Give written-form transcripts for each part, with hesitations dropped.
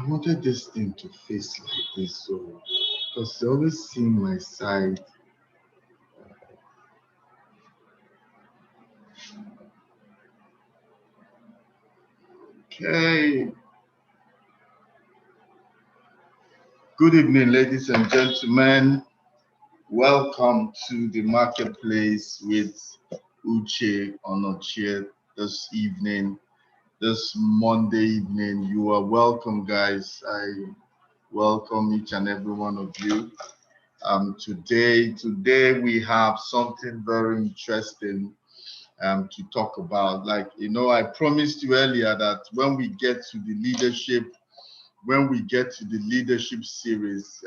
wanted this thing to face like this, so because they always see my side. Okay. Good evening, ladies and gentlemen. Welcome to the marketplace with Uche Onochie this evening, this Monday evening. You are welcome, guys. I welcome each and every one of you. Today we have something very interesting to talk about. Like, I promised you earlier that when we get to the leadership series,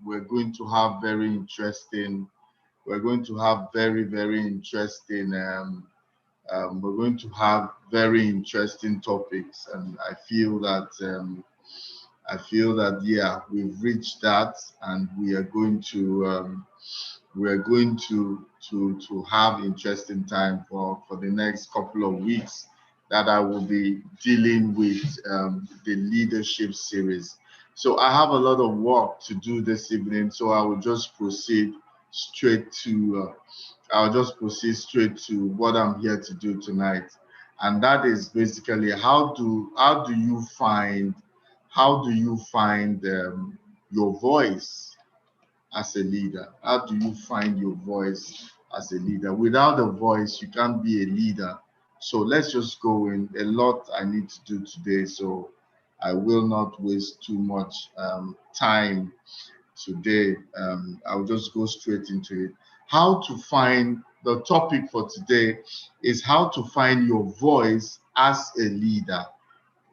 we're going to have very interesting, we're going to have very interesting topics. And I feel that, yeah, we've reached that, and we are going to have interesting time for the next couple of weeks that I will be dealing with the leadership series. So I have a lot of work to do this evening, so I'll just proceed straight to what I'm here to do tonight, and that is basically how do you find your voice as a leader? How do you find your voice as a leader? Without a voice, you can't be a leader. So let's just go in. A lot I need to do today, so I will not waste too much time today. I'll just go straight into it. The topic for today is how to find your voice as a leader.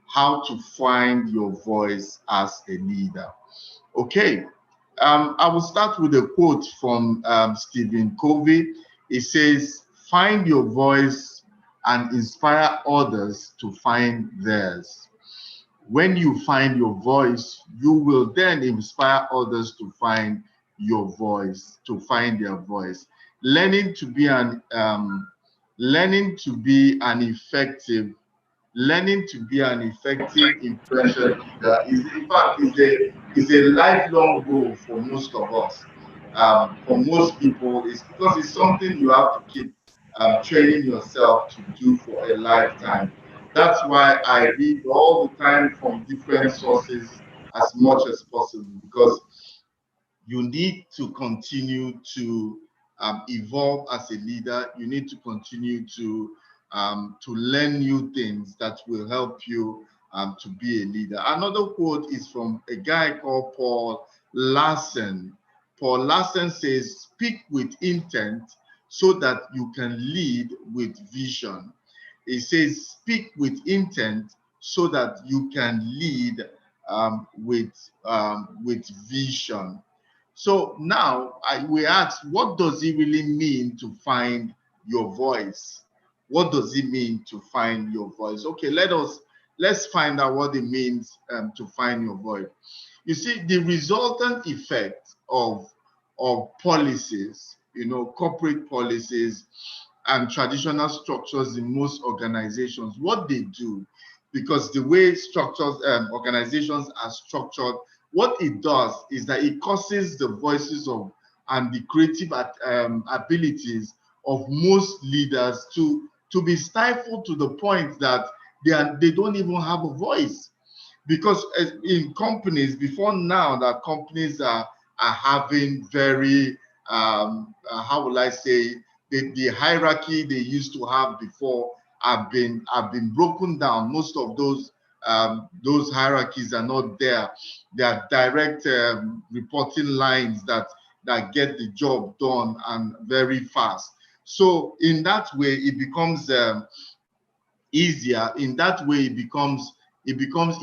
How to find your voice as a leader. Okay, I will start with a quote from Stephen Covey. It says, "Find your voice and inspire others to find theirs." When you find your voice, you will then inspire others to find their voice. Learning to be an learning to be an effective learning to be an effective impression leader is a lifelong goal for most of us. For most people, it's because it's something you have to keep training yourself to do for a lifetime. That's why I read all the time from different sources as much as possible, because you need to continue to evolve as a leader. You need to continue to learn new things that will help you to be a leader. Another quote is from a guy called Paul Larson. Paul Larson says, "Speak with intent so that you can lead with vision." He says, "Speak with intent so that you can lead with vision." So now we ask, what does it really mean to find your voice? What does it mean to find your voice? Okay, let's find out what it means to find your voice. You see, the resultant effect of policies, corporate policies and traditional structures in most organizations, what they do, because the way organizations are structured, what it does is that it causes the voices of and the creative abilities of most leaders to be stifled to the point that they don't even have a voice. Because in companies, before now, that companies are having very how will I say, the hierarchy they used to have before have been broken down. Most of those hierarchies are not there. They are direct reporting lines that get the job done and very fast. So in that way, it becomes easier. In that way, it becomes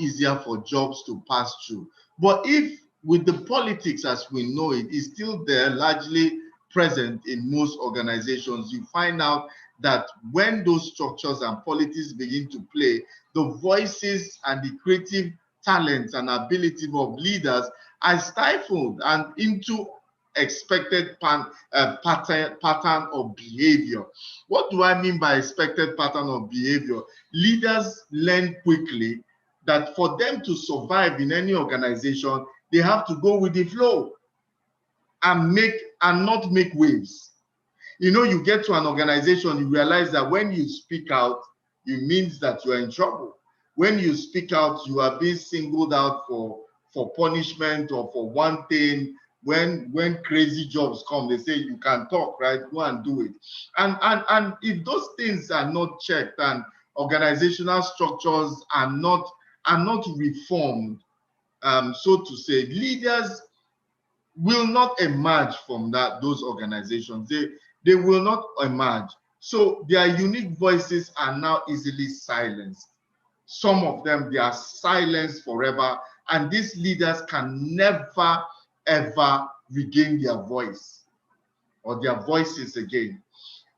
easier for jobs to pass through. But if with the politics as we know it is still there, largely present in most organizations, you find out that when those structures and politics begin to play, the voices and the creative talents and ability of leaders are stifled and into expected pattern of behavior. What do I mean by expected pattern of behavior? Leaders learn quickly that for them to survive in any organization, they have to go with the flow and not make waves. You know, you get to an organization, you realize that when you speak out, it means that you are in trouble. When you speak out, you are being singled out for punishment or for one thing. When crazy jobs come, they say you can talk, right? Go and do it. And if those things are not checked and organizational structures are not reformed, so to say, leaders will not emerge from those organizations. They will not emerge. So their unique voices are now easily silenced. Some of them, they are silenced forever, and these leaders can never, ever regain their voice or their voices again.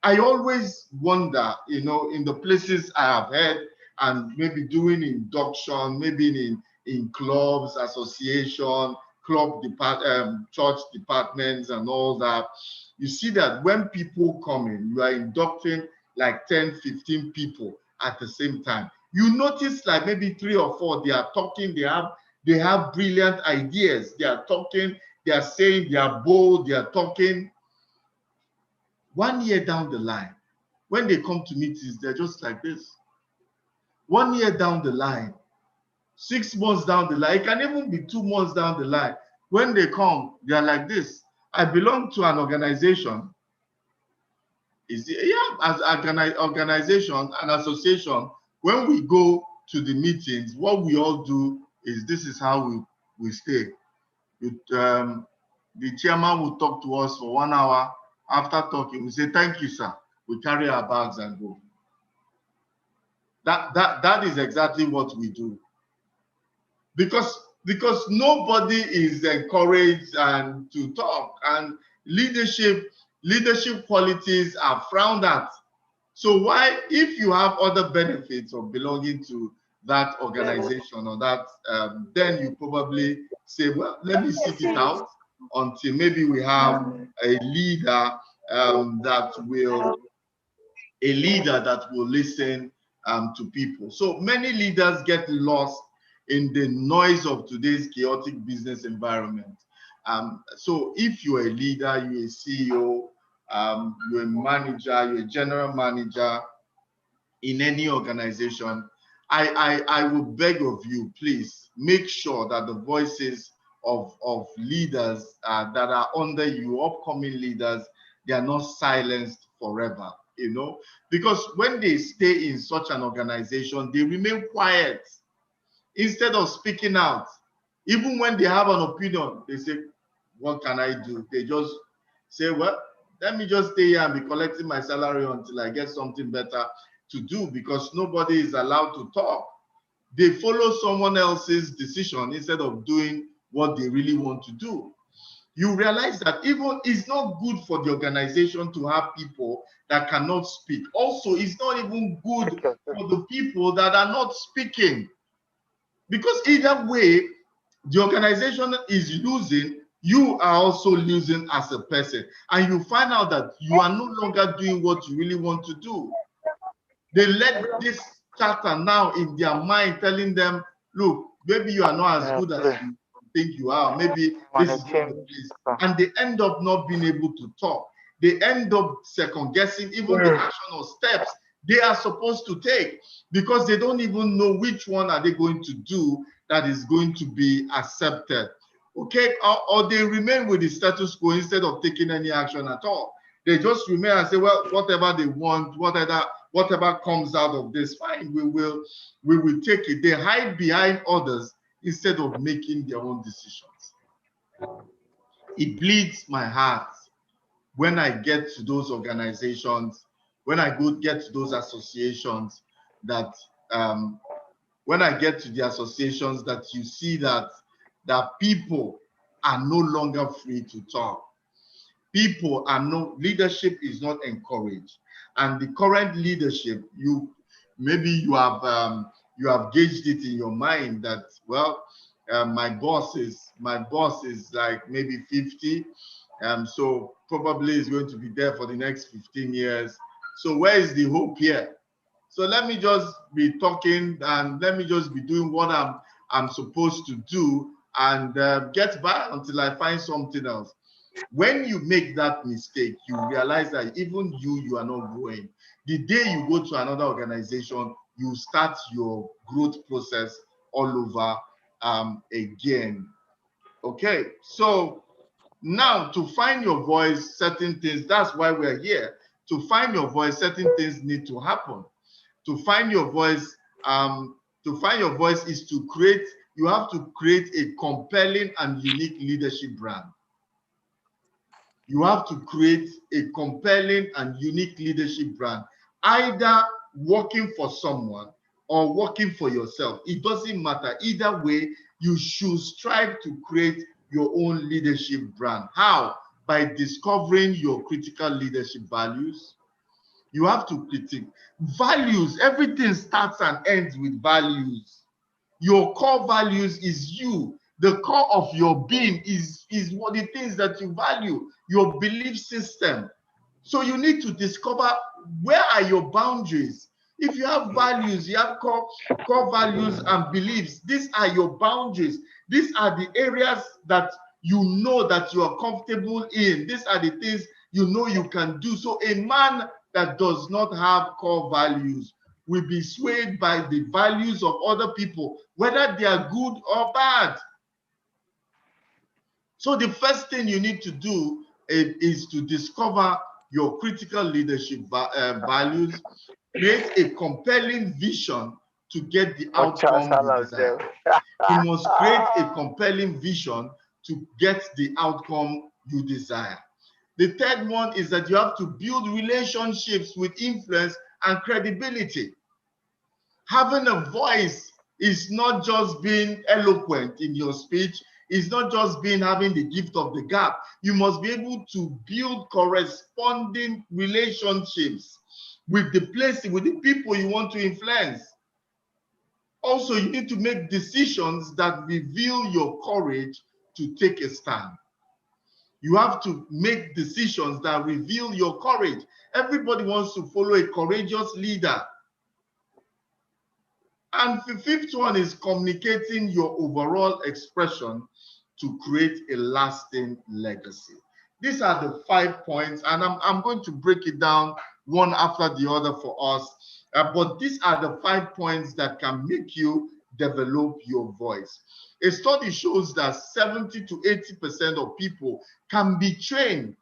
I always wonder, you know, in the places I have heard and maybe doing induction, maybe in clubs, association, church departments and all that, you see that when people come in, you are inducting like 10, 15 people at the same time. You notice like maybe 3 or 4, they are talking, they have brilliant ideas. They are talking, they are saying, they are bold, they are talking. 1 year down the line, when they come to meetings, they're just like this. 1 year down the line, 6 months down the line, it can even be 2 months down the line. When they come, they're like this. I belong to an organization. As an organization, an association, when we go to the meetings, what we all do is this is how we stay. The chairman will talk to us for 1 hour. After talking, we say, thank you, sir. We carry our bags and go. That is exactly what we do. Because nobody is encouraged and to talk, and leadership qualities are frowned at. So why, if you have other benefits of belonging to that organization or that, then you probably say, well, let me sit it out until maybe we have a leader that will listen to people. So many leaders get lost in the noise of today's chaotic business environment. So if you're a leader, you're a CEO, you're a manager, you're a general manager in any organization, I will beg of you, please make sure that the voices of leaders that are under you, upcoming leaders, they are not silenced forever, you know, because when they stay in such an organization, they remain quiet instead of speaking out. Even when they have an opinion, they say, what can I do? They just say, well, let me just stay here and be collecting my salary until I get something better to do, because nobody is allowed to talk. They follow someone else's decision instead of doing what they really want to do. You realize that even it's not good for the organization to have people that cannot speak. Also, it's not even good for the people that are not speaking, because either way, the organization is losing, you are also losing as a person, and you find out that you are no longer doing what you really want to do. They let this chatter now in their mind telling them, look, maybe you are not as good as you think you are. Maybe this is not the place. And they end up not being able to talk. They end up second guessing even the action or steps they are supposed to take, because they don't even know which one are they going to do that is going to be accepted. Okay, or they remain with the status quo instead of taking any action at all. They just remain and say, well, whatever they want, whatever comes out of this, fine, we will take it. They hide behind others instead of making their own decisions. It bleeds my heart when I get to those organizations, when I get to those associations, that when I get to the associations, that you see that people are no longer free to talk. Leadership is not encouraged. And the current leadership, maybe you have gauged it in your mind that, well, my boss is like maybe 50, so probably is going to be there for the next 15 years. So where is the hope here? So let me just be talking and let me just be doing what I'm supposed to do and get by until I find something else. When you make that mistake, you realize that even you are not growing. The day you go to another organization, you start your growth process all over again. Okay, so now to find your voice, certain things, that's why we're here. To find your voice, certain things need to happen. To find your voice, is to create, you have to create a compelling and unique leadership brand. You have to create a compelling and unique leadership brand, either working for someone or working for yourself. It doesn't matter. Either way, you should strive to create your own leadership brand. How? By discovering your critical leadership values. You have to critique values. Everything starts and ends with values. Your core values is you. The core of your being is what the things that you value, your belief system. So you need to discover where are your boundaries. If you have values, you have core values and beliefs. These are your boundaries. These are the areas that you know that you are comfortable in. These are the things you know you can do. So a man that does not have core values will be swayed by the values of other people, whether they are good or bad. So the first thing you need to do is to discover your critical leadership values, create a compelling vision to get the outcome you desire. You must create a compelling vision to get the outcome you desire. The third one is that you have to build relationships with influence and credibility. Having a voice is not just being eloquent in your speech. It's not just being having the gift of the gab. You must be able to build corresponding relationships with the place, with the people you want to influence. Also, you need to make decisions that reveal your courage to take a stand. You have to make decisions that reveal your courage. Everybody wants to follow a courageous leader. And the fifth one is communicating your overall expression to create a lasting legacy. These are the 5 points, and I'm going to break it down one after the other for us. But these are the 5 points that can make you develop your voice. A study shows that 70 to 80% of people can be trained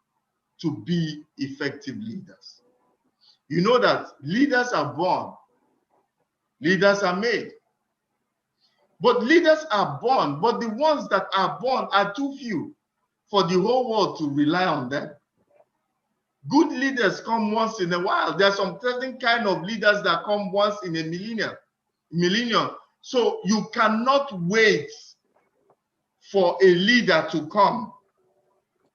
to be effective leaders. You know that leaders are born, leaders are made. But leaders are born, but the ones that are born are too few for the whole world to rely on them. Good leaders come once in a while. There are some certain kind of leaders that come once in a millennium. So you cannot wait for a leader to come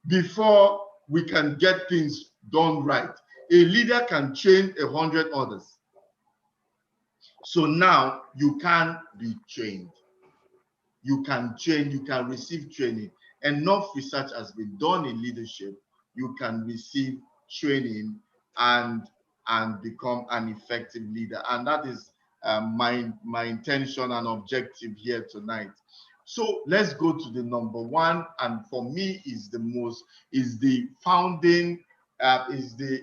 before we can get things done right. A leader can train 100 others. So now you can be trained. You can train, you can receive training. Enough research has been done in leadership. You can receive training and become an effective leader. And that is my intention and objective here tonight. So let's go to the number one, and for me is the founding is the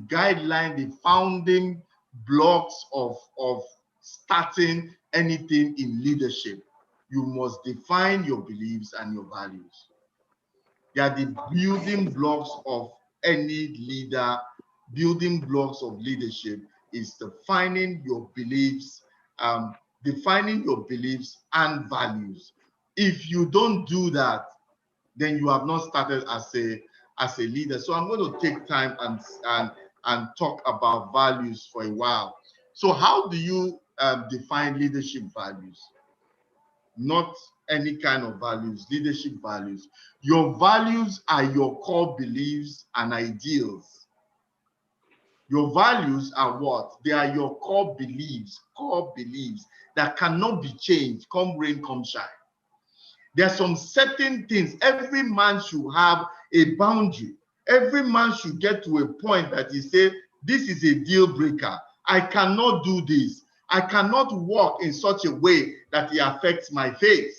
guideline, the founding blocks of starting anything in leadership. You must define your beliefs and your values. They are the building blocks of any leader. Building blocks of leadership is defining your beliefs, and values. If you don't do that, then you have not started as a leader. So I'm going to take time and talk about values for a while. So how do you define leadership values? Not any kind of values, leadership values. Your values are your core beliefs and ideals. Your values are what? They are your core beliefs that cannot be changed, come rain, come shine. There are some certain things. Every man should have a boundary. Every man should get to a point that he say, This is a deal breaker. I cannot do this. I cannot walk in such a way that it affects my faith.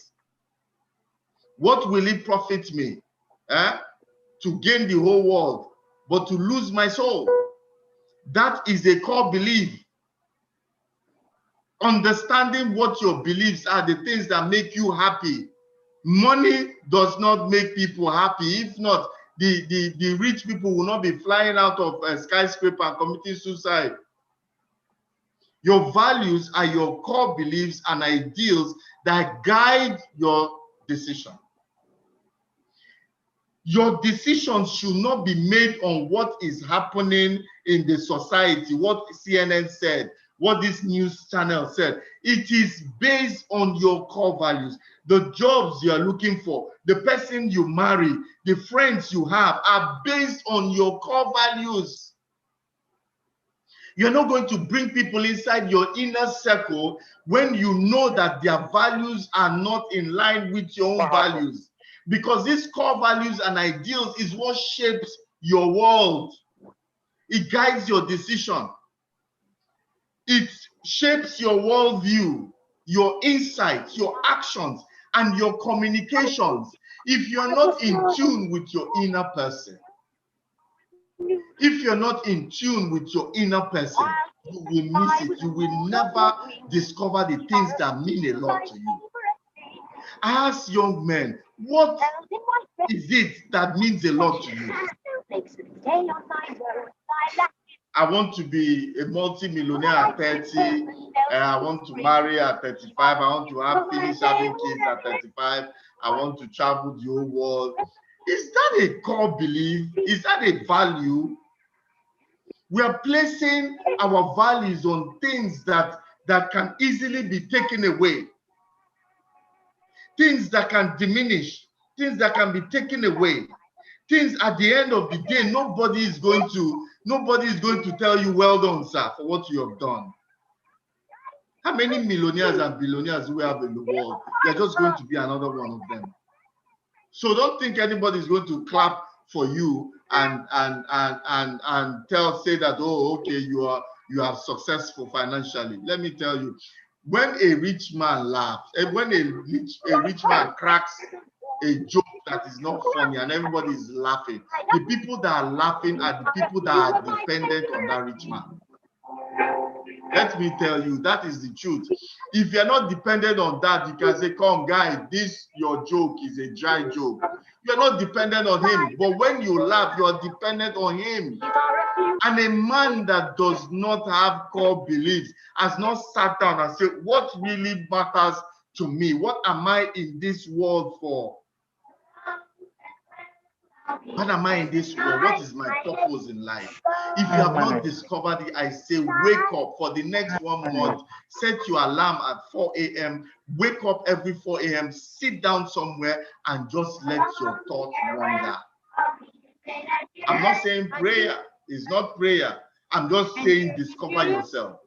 What will it profit me to gain the whole world, but to lose my soul? That is a core belief. Understanding what your beliefs are, the things that make you happy. Money does not make people happy. If not, the rich people will not be flying out of a skyscraper and committing suicide. Your values are your core beliefs and ideals that guide your decision. Your decisions should not be made on what is happening in the society, what CNN said, what this news channel said. It is based on your core values. The jobs you are looking for, the person you marry, the friends you have are based on your core values. You're not going to bring people inside your inner circle when you know that their values are not in line with your own values. Because these core values and ideals is what shapes your world. It guides your decision. It shapes your worldview, your insights, your actions, and your communications. If you're not in tune with your inner person, if you're not in tune with your inner person, you will miss it. You will never discover the things that mean a lot to you. I ask young men, what is it that means a lot to you? I want to be a multi-millionaire at 30. I want to marry at 35. I want to finish having kids at 35. I want to travel the whole world. Is that a core belief? Is that a value? We are placing our values on things that can easily be taken away. Things that can diminish. Things that can be taken away. Things at the end of the day, nobody is going to tell you, well done, sir, for what you have done. How many millionaires and billionaires do we have in the world? You're just going to be another one of them. So don't think anybody is going to clap for you and say that, oh, okay, you are successful financially. Let me tell you, when a rich man laughs, and when a rich man cracks a joke that is not funny and everybody is laughing, the people that are laughing are the people that are dependent on that rich man. Let me tell you, that is the truth. If you're not dependent on that, you can say, come guy, this your joke is a dry joke. You're not dependent on him, but when you laugh, you're dependent on him. And a man that does not have core beliefs has not sat down and said, what really matters to me? What am I in this world for? What am I in this world? What is my purpose in life? If you have not discovered it, I say wake up for the next 1 month. Set your alarm at 4 a.m. Wake up every 4 a.m. Sit down somewhere and just let your thoughts wander. I'm not saying prayer is not prayer. I'm just saying discover yourself.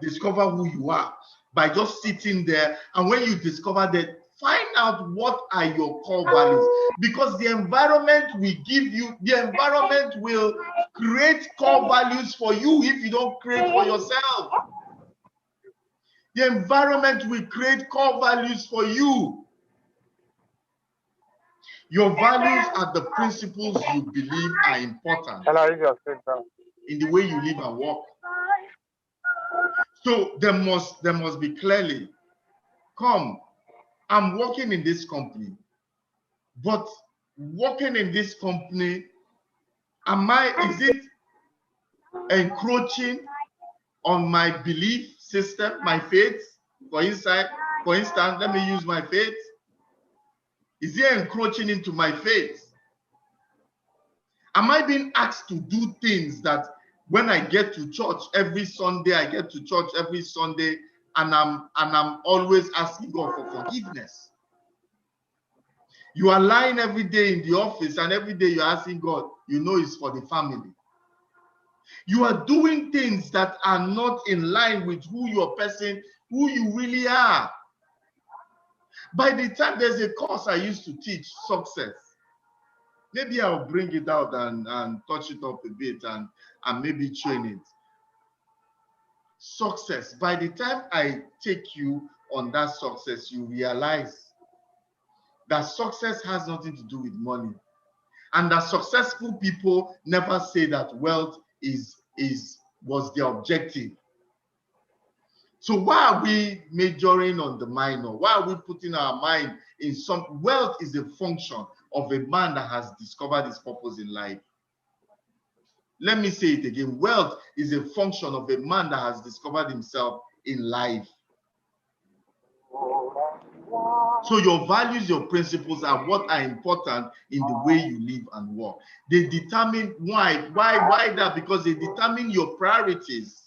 Discover who you are by just sitting there. And when you discover that, find out what are your core values, because the environment we give you, the environment will create core values for you if you don't create for yourself. The environment will create core values for you. Your values are the principles you believe are important in the way you live and work. So there must be clearly, come, I'm working in this company, but working in this company, is it encroaching on my belief system, my faith? For instance, let me use my faith. Is it encroaching into my faith? Am I being asked to do things that when I get to church every Sunday, and I'm always asking God for forgiveness? You are lying every day in the office, and every day you're asking God, you know it's for the family. You are doing things that are not in line with who you really are. By the time, there's a course I used to teach, success. Maybe I'll bring it out and touch it up a bit and maybe train it. Success. By the time I take you on that success, you realize that success has nothing to do with money. And that successful people never say that wealth was their objective. So why are we majoring on the minor? Why are we putting our mind in some? Wealth is a function of a man that has discovered his purpose in life. Let me say it again. Wealth is a function of a man that has discovered himself in life. So your values, your principles are what are important in the way you live and work. They determine why that? Because they determine your priorities.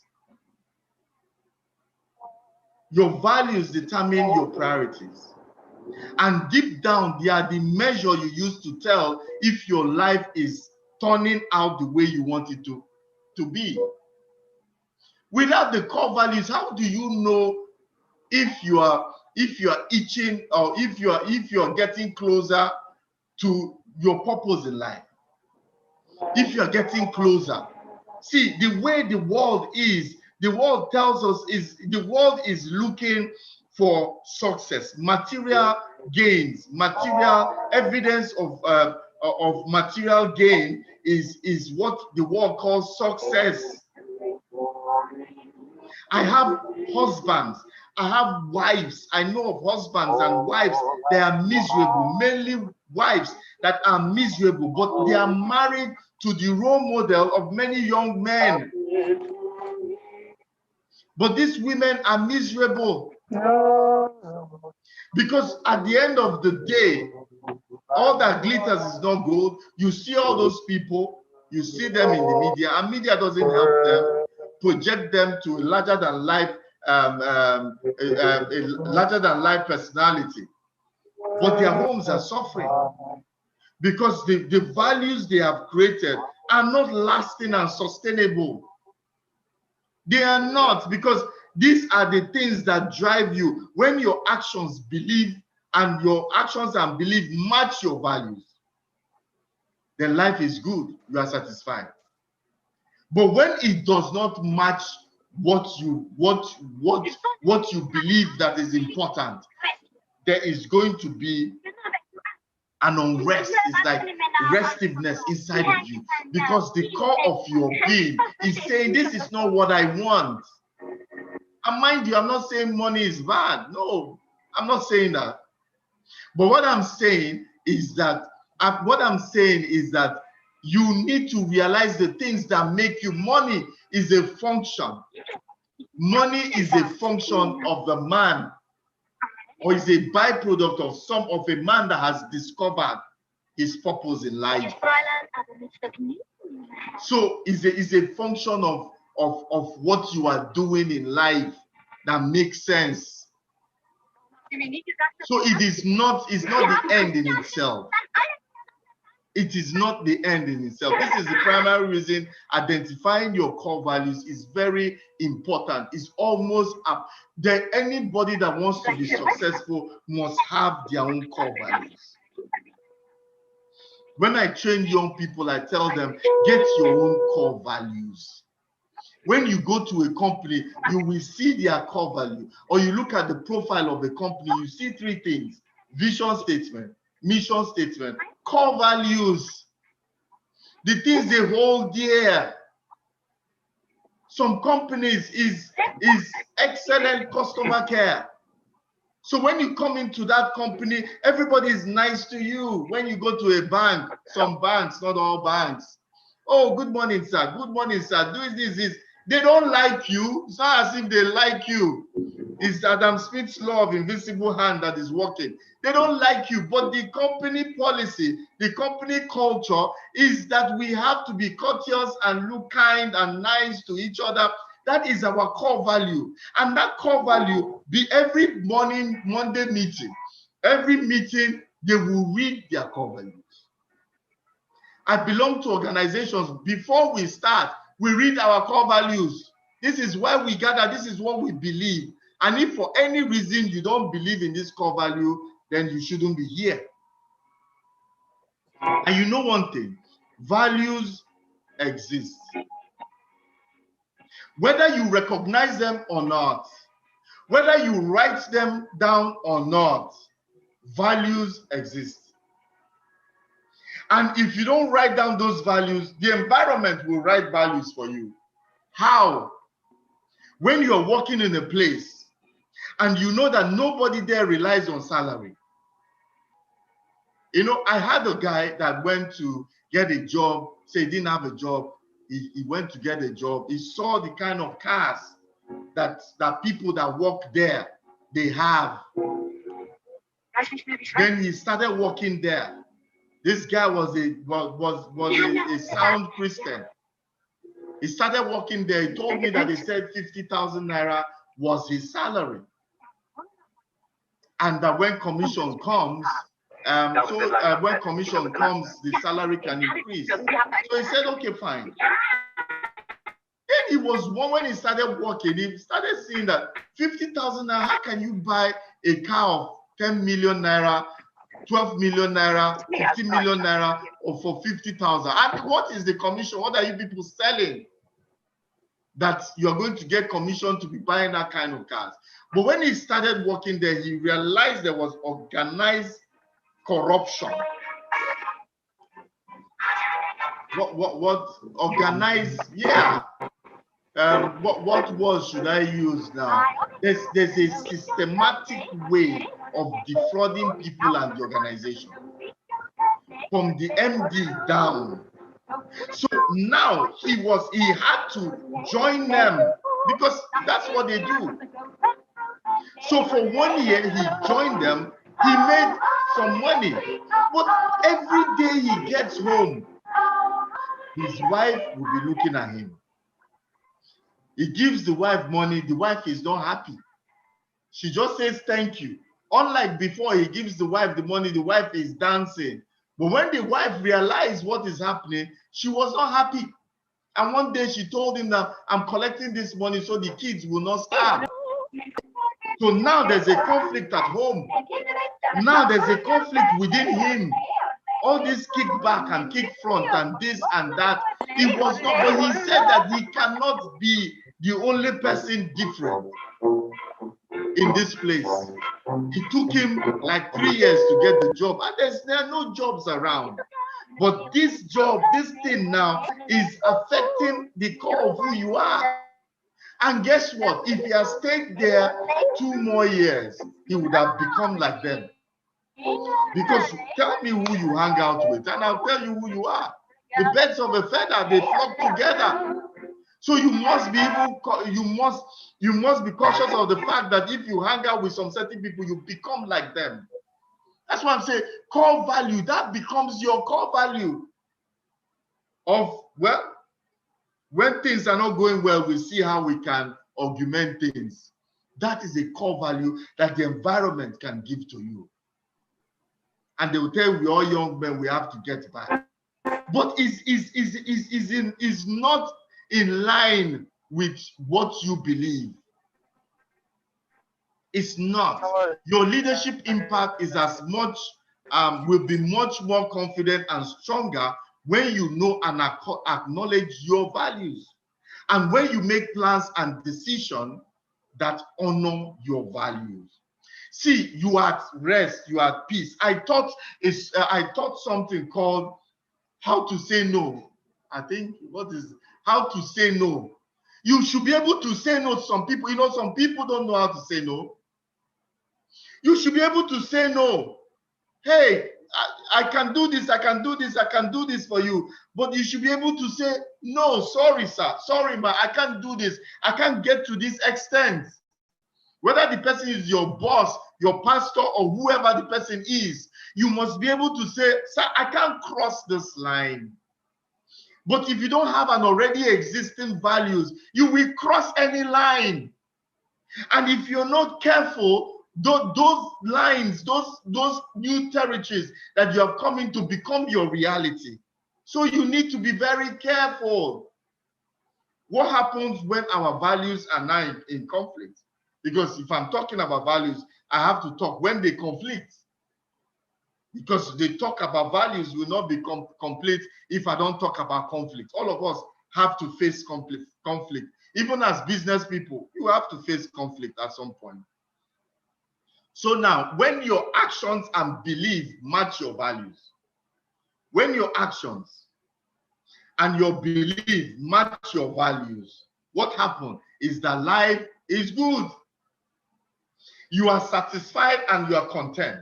Your values determine your priorities. And deep down, they are the measure you use to tell if your life is turning out the way you want it to be. Without the core values, how do you know if you are itching or if you are getting closer to your purpose in life? If you are getting closer. See, the way the world is, the world tells us the world is looking for success, material gains, material evidence of material gain is what the world calls success. I have husbands, I have wives. I know of husbands and wives that are miserable, mainly wives that are miserable, but they are married to the role model of many young men. But these women are miserable because at the end of the day, all that glitters is not gold. You see all those people, you see them in the media, and media doesn't help them project them to a larger than life personality. But their homes are suffering because the values they have created are not lasting and sustainable. They are not, because these are the things that drive you. When your actions believe and your actions and belief match your values, then life is good, you are satisfied. But when it does not match what you believe that is important, there is going to be an unrest. It's like restiveness inside of you, because the core of your being is saying, this is not what I want. And mind you, I'm not saying money is bad. No, I'm not saying that. But what I'm saying is that you need to realize the things that make you. Money is a function. Money is a function of the man, or is a byproduct of a man that has discovered his purpose in life. So it's a function of what you are doing in life that makes sense. So it's not the end in itself. It is not the end in itself. This is the primary reason identifying your core values is very important. It's almost up there. Anybody that wants to be successful must have their own core values. When I train young people, I tell them, get your own core values. When you go to a company, you will see their core value. Or you look at the profile of a company, you see three things: vision statement, mission statement, core values, the things they hold dear. Some companies is excellent customer care. So when you come into that company, everybody is nice to you. When you go to a bank, some banks, not all banks, oh, good morning, sir. Good morning, sir. Do this. They don't like you. It's not as if they like you. It's Adam Smith's law of invisible hand that is working. They don't like you, but the company policy, the company culture is that we have to be courteous and look kind and nice to each other. That is our core value. And that core value, every morning, Monday meeting, every meeting, they will read their core values. I belong to organizations. Before we start, we read our core values. This is why we gather. This is what we believe. And if for any reason you don't believe in this core value, then you shouldn't be here. And you know one thing, values exist. Whether you recognize them or not, whether you write them down or not, values exist. And if you don't write down those values, the environment will write values for you. How? When you're working in a place and you know that nobody there relies on salary. You know, I had a guy that went to get a job, say he didn't have a job. He went to get a job. He saw the kind of cars that people that work there, they have. Then he started working there. This guy was a sound Christian. He started working there. He told me that he said 50,000 naira was his salary. And that when commission comes, when commission comes, the salary can increase. So he said, okay, fine. Then he was one, when he started working, he started seeing that 50,000 naira, how can you buy a car of 10 million naira, 12 million naira, 15 million naira, or for 50,000? And what is the commission? What are you people selling that you're going to get commission to be buying that kind of cars? But when he started working there, he realized there was organized corruption. What organized? Yeah. What word should I use now? There's a systematic way of defrauding people and the organization from the MD down. So now he had to join them because that's what they do. So for 1 year he joined them, he made some money, but every day he gets home, his wife will be looking at him. He gives the wife money, the wife is not happy. She just says thank you. Unlike before, he gives the wife the money, the wife is dancing. But when the wife realized what is happening, she was not happy. And one day she told him that I'm collecting this money so the kids will not starve. So now there's a conflict at home. Now there's a conflict within him. All this kickback and kick front and this and that. It was not, but he said that he cannot be the only person different in this place. It took him like 3 years to get the job, and there are no jobs around. But this job, this thing now is affecting the core of who you are. And guess what? If he had stayed there 2 more years, he would have become like them. Because tell me who you hang out with, and I'll tell you who you are. The birds of a feather, they flock together. So you must be you must be cautious of the fact that if you hang out with some certain people, you become like them. That's why I'm saying core value, that becomes your core value of, well, when things are not going well, we see how we can augment things. That is a core value that the environment can give to you. And they will tell you, we all young men, we have to get back. But is not in line with what you believe. It's not. Your leadership impact is as much, will be much more confident and stronger when you know and acknowledge your values. And when you make plans and decisions that honor your values. See, you are at rest, you are at peace. I taught something called how to say no. I think, how to say no. You should be able to say no to some people. You know, some people don't know how to say no. You should be able to say no. Hey, I can do this, I can do this, I can do this for you. But you should be able to say, no, sorry, sir. Sorry, man, I can't do this. I can't get to this extent. Whether the person is your boss, your pastor, or whoever the person is, you must be able to say, sir, I can't cross this line. But if you don't have an already existing values, you will cross any line. And if you're not careful, those lines, those new territories that you have come into become your reality. So you need to be very careful. What happens when our values are now in conflict? Because if I'm talking about values, I have to talk when they conflict. Because they talk about values will not be complete if I don't talk about conflict. All of us have to face conflict. Even as business people, you have to face conflict at some point. So now, when your actions and belief match your values, when your actions and your belief match your values, what happens is that life is good. You are satisfied and you are content.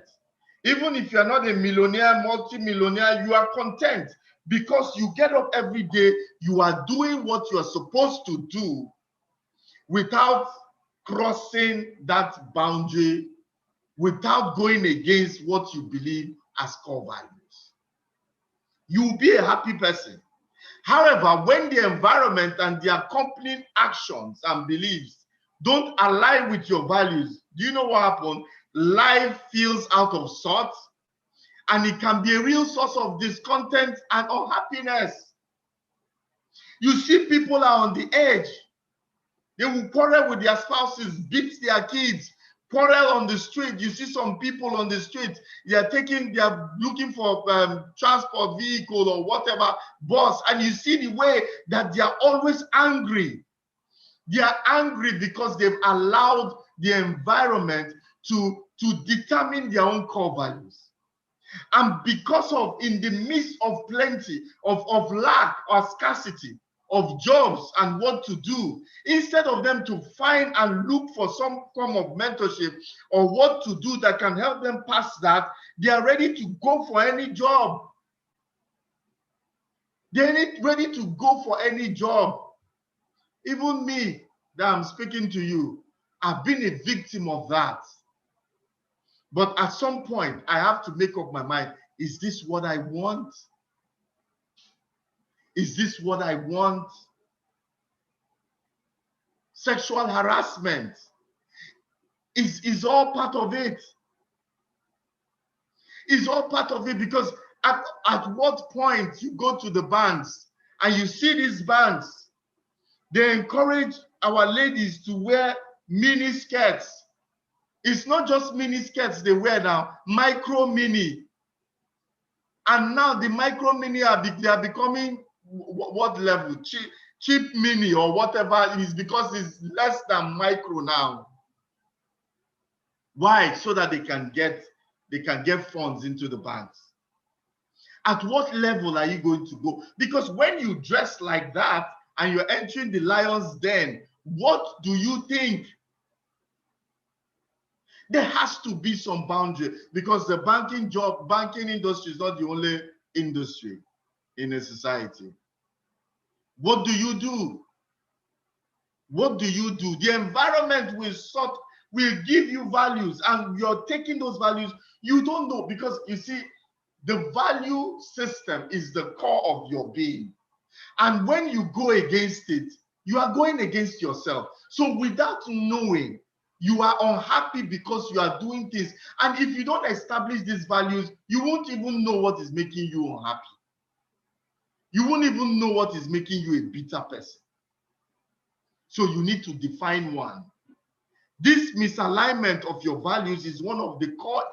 Even if you are not a millionaire, multi-millionaire, you are content because you get up every day, you are doing what you are supposed to do without crossing that boundary, without going against what you believe as core values. You will be a happy person. However, when the environment and the accompanying actions and beliefs don't align with your values, do you know what happens? Life feels out of sorts, and it can be a real source of discontent and unhappiness. You see people are on the edge. They will quarrel with their spouses, beat their kids, quarrel on the street. You see some people on the street, they are looking for transport vehicle or whatever, bus, and you see the way that they are always angry. They are angry because they've allowed the environment to determine their own core values. And because of, in the midst of plenty, of lack or scarcity of jobs and what to do, instead of them to find and look for some form of mentorship or what to do that can help them pass that, they are ready to go for any job. They're ready to go for any job. Even me, that I'm speaking to you, I've been a victim of that. But at some point, I have to make up my mind, is this what I want? Is this what I want? Sexual harassment is all part of it. It's all part of it, because at what point you go to the banks and you see these banks, they encourage our ladies to wear mini skirts. It's not just mini skirts they wear now, micro mini. And now the micro mini they are becoming what level? Cheap mini or whatever it is, because it's less than micro now. Why? So that they can get funds into the banks. At what level are you going to go? Because when you dress like that and you're entering the lion's den, what do you think? There has to be some boundary, because the banking industry is not the only industry in a society. What do you do? What do you do? The environment will give you values, and you're taking those values. You don't know, because you see, the value system is the core of your being. And when you go against it, you are going against yourself. So without knowing, you are unhappy because you are doing things. And if you don't establish these values, you won't even know what is making you unhappy. You won't even know what is making you a bitter person. So you need to define one. This misalignment of your values is one of the core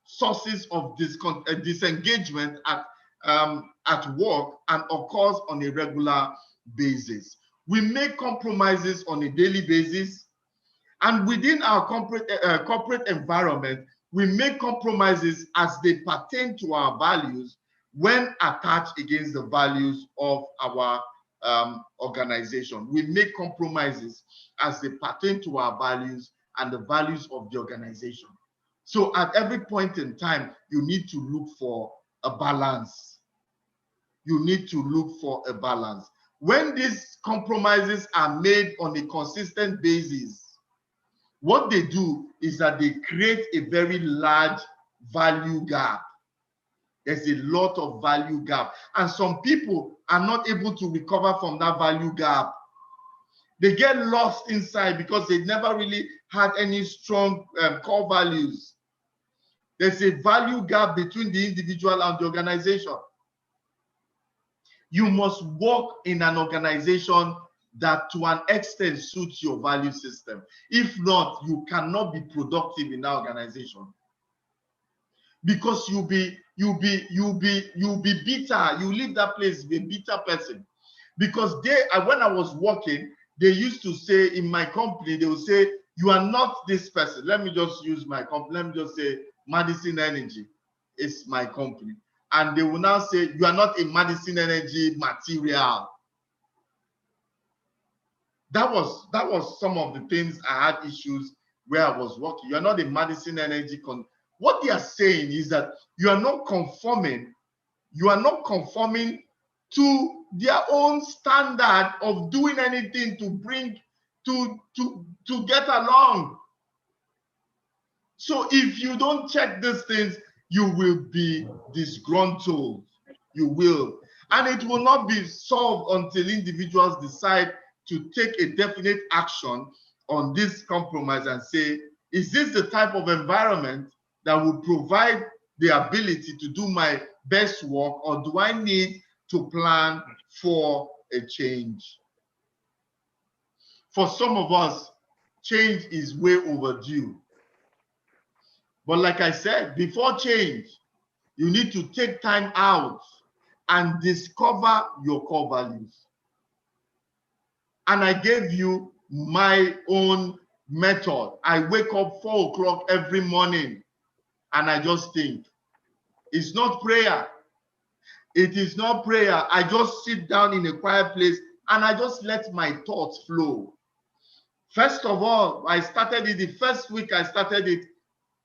sources of disengagement at work, and occurs on a regular basis. We make compromises on a daily basis, and within our corporate environment, we make compromises as they pertain to our values when attached against the values of our organization. We make compromises as they pertain to our values and the values of the organization. So at every point in time, you need to look for a balance. You need to look for a balance. When these compromises are made on a consistent basis, what they do is that they create a very large value gap. There's a lot of value gap. And some people are not able to recover from that value gap. They get lost inside because they never really had any strong core values. There's a value gap between the individual and the organization. You must work in an organization that to an extent suits your value system. If not, you cannot be productive in that organization, because you'll be you'll be bitter. You leave that place be a bitter person. Because when I was working, they used to say in my company, they would say, you are not this person. Let me just use my company. Let me just say Madison Energy is my company. And they will now say, you are not a Madison Energy material. That was some of the things I had issues where I was working. You are not a Madison Energy. What they are saying is that you are not conforming. You are not conforming to their own standard of doing anything to bring to get along. So if you don't check these things, you will be disgruntled. You will. And it will not be solved until individuals decide to take a definite action on this compromise and say, is this the type of environment that will provide the ability to do my best work, or do I need to plan for a change? For some of us, change is way overdue. But like I said, before change, you need to take time out and discover your core values. And I gave you my own method. I wake up 4 o'clock every morning and I just think. It's not prayer. It is not prayer. I just sit down in a quiet place and I just let my thoughts flow. First of all, I started it, the first week I started it,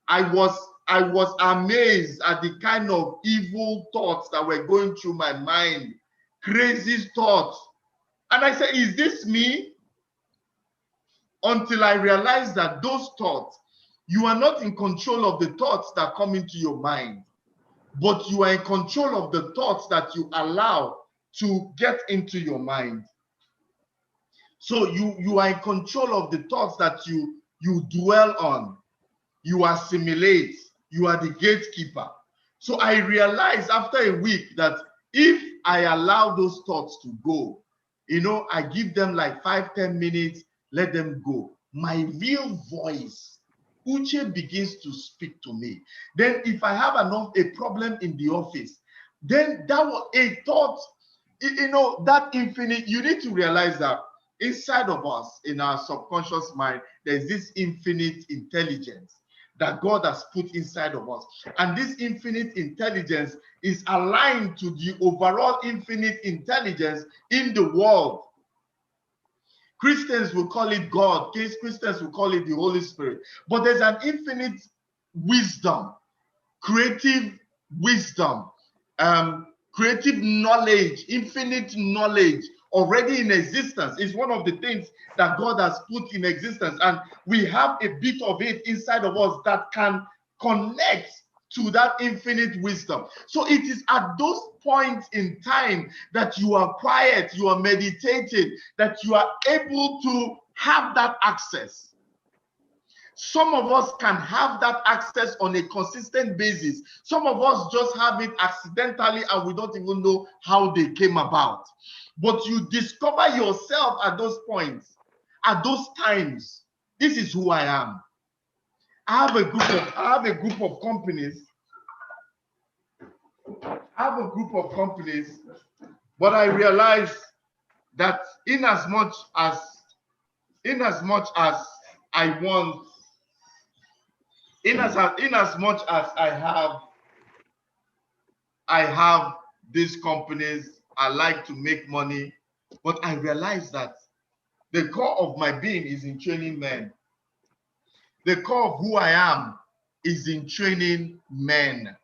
I was amazed at the kind of evil thoughts that were going through my mind, crazy thoughts. And I said, is this me? Until I realized that those thoughts, you are not in control of the thoughts that come into your mind, but you are in control of the thoughts that you allow to get into your mind. So you are in control of the thoughts that you dwell on, you assimilate, you are the gatekeeper. So I realized after a week that if I allow those thoughts to go, I give them like 5-10 minutes, let them go. My real voice, Uche, begins to speak to me. Then if I have a problem in the office, then that was a thought, that infinite, you need to realize that inside of us, in our subconscious mind, there's this infinite intelligence that God has put inside of us. And this infinite intelligence is aligned to the overall infinite intelligence in the world. Christians will call it God. Christians will call it the Holy Spirit. But there's an infinite wisdom, creative wisdom, creative knowledge, infinite knowledge already in existence. Is one of the things that God has put in existence. And we have a bit of it inside of us that can connect to that infinite wisdom. So it is at those points in time that you are quiet, you are meditating, that you are able to have that access. Some of us can have that access on a consistent basis. Some of us just have it accidentally and we don't even know how they came about. But you discover yourself at those points, at those times. This is who I am. I have a group of companies. But I realize that in as much as I want, in as much as I have these companies, I like to make money, but I realize that the core of my being is in training men. The core of who I am is in training men.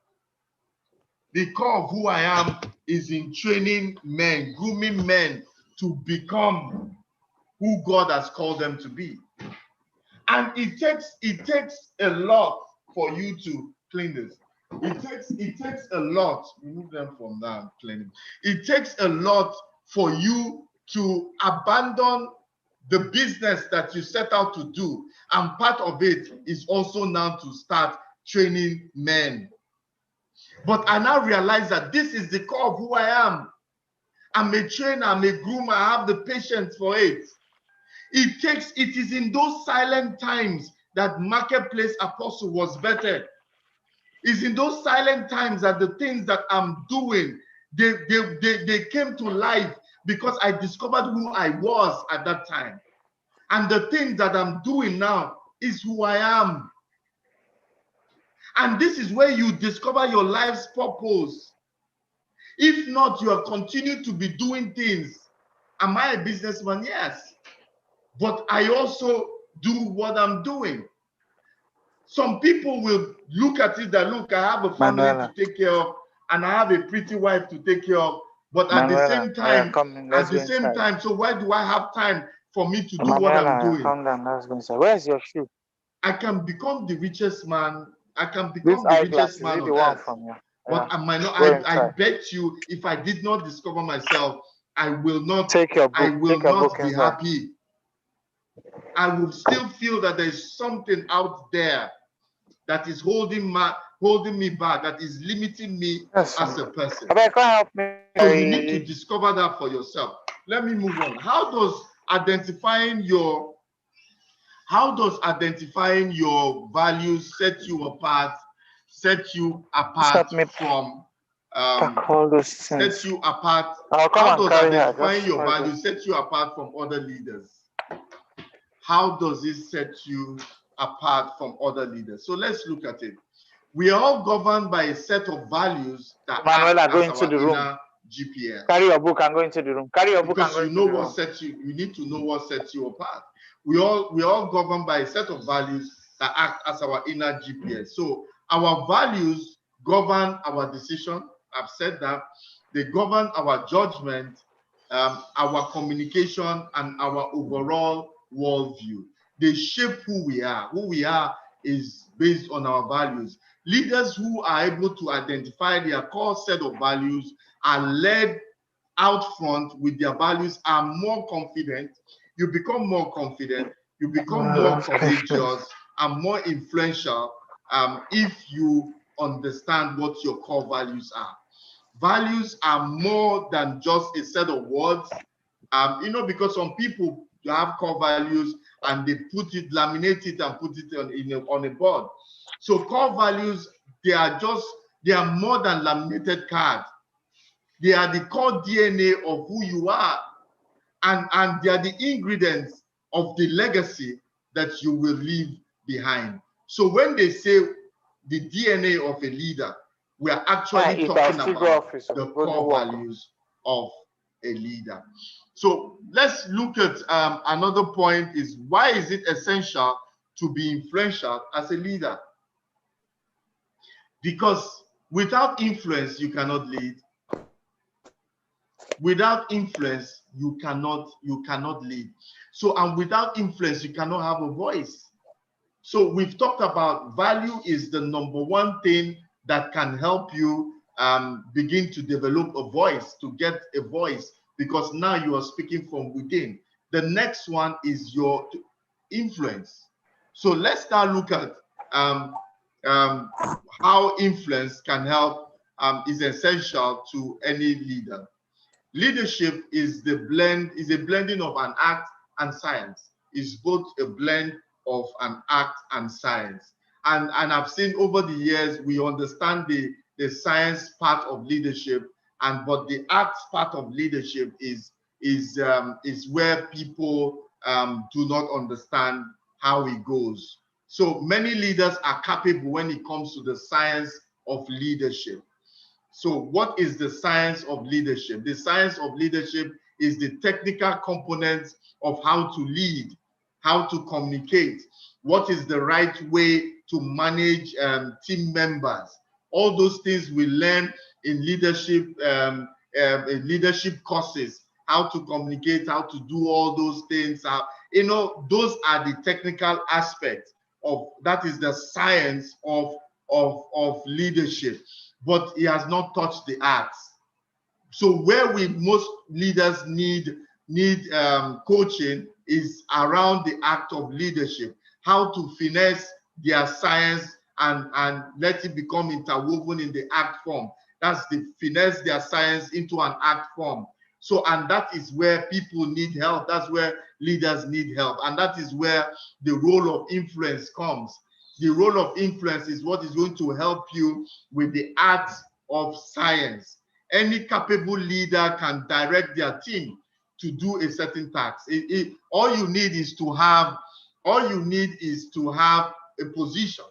The core of who I am is in training men, grooming men to become who God has called them to be. And it takes a lot for you to clean this. It takes a lot. Remove them from that cleaning. It takes a lot for you to abandon the business that you set out to do. And part of it is also now to start training men. But I now realize that this is the core of who I am. I'm a trainer, I'm a groomer, I have the patience for it. It is in those silent times that Marketplace Apostle was better. It's in those silent times that the things that I'm doing, they came to life because I discovered who I was at that time. And the things that I'm doing now is who I am. And this is where you discover your life's purpose. If not, you are continuing to be doing things. Am I a businessman? Yes. But I also do what I'm doing. Some people will look at it that, look, I have a family to take care of, and I have a pretty wife to take care of. But at the same time, so why do I have time for me to do what I'm doing? Calm down, let's go inside. Where's your shoe? I can become the richest man. I can become the richest man on earth. But I might not. I bet you, if I did not discover myself, I will not. I will not be happy. I will still feel that there's something out there that is holding me back, that is limiting me as a person. So you need to discover that for yourself. Let me move on. How does identifying your values set you apart from set you apart? How does identifying your values set you apart from other leaders? How does it set you apart from other leaders? So let's look at it. We are all governed by a set of values that act as our inner GPS. Carry your book and go into the room. Carry your book and go into the room. Because you need to know what sets you apart. We all governed by a set of values that act as our inner GPS. So our values govern our decision. I've said that. They govern our judgment, our communication, and our overall worldview. They shape who we are. Who we are is based on our values. Leaders who are able to identify their core set of values are led out front with their values, are more confident. You become more confident, you become more courageous and more influential if you understand what your core values are. Values are more than just a set of words, because some people have core values and they laminate it and put it on a board. So core values, they are more than laminated cards. They are the core DNA of who you are, and they are the ingredients of the legacy that you will leave behind. So when they say the DNA of a leader, we are actually talking about the core values of a leader. So let's look at another point is, why is it essential to be influential as a leader? Because without influence, you cannot lead. Without influence, you cannot lead. So, and without influence, you cannot have a voice. So we've talked about value is the number one thing that can help you begin to develop a voice, to get a voice, because now you are speaking from within. The next one is your influence. So let's now look at how influence can help, is essential to any leader. Leadership is a blending of an art and science. It's both a blend of an art and science. And I've seen over the years, we understand the science part of leadership, but the art part of leadership is where people do not understand how it goes. So many leaders are capable when it comes to the science of leadership. So what is the science of leadership? The science of leadership is the technical components of how to lead, how to communicate, what is the right way to manage team members. All those things we learn in leadership courses, how to communicate, how to do all those things. Those are the technical aspects of that is the science of leadership. But it has not touched the arts. So where most leaders need coaching is around the act of leadership, how to finesse their science and let it become interwoven in the act form. That's the finesse their science into an act form. So, and that is where people need help. That's where leaders need help. And that is where the role of influence comes. the role of influence is what is going to help you with the art of science. Any capable leader can direct their team to do a certain task. All you need is to have a position.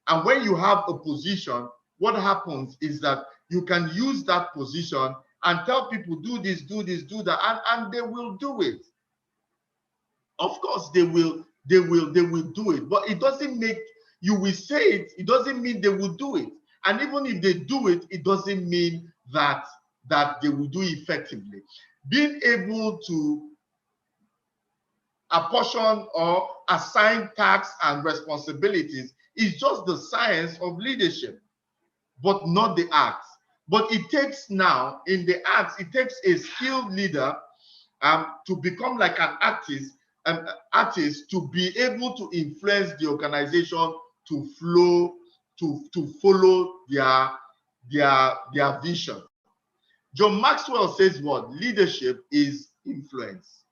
And when you have a position, what happens is that you can use that position and tell people, do this, do this, do that, and they will do it. Of course, they will do it, but it doesn't make you will say it. It doesn't mean they will do it. And even if they do it, it doesn't mean that they will do it effectively. Being able to apportion or assign tasks and responsibilities is just the science of leadership, but not the arts. But it takes now, in the arts, it takes a skilled leader to become like an artist to be able to influence the organization to follow their vision. John Maxwell says what? Leadership is influence.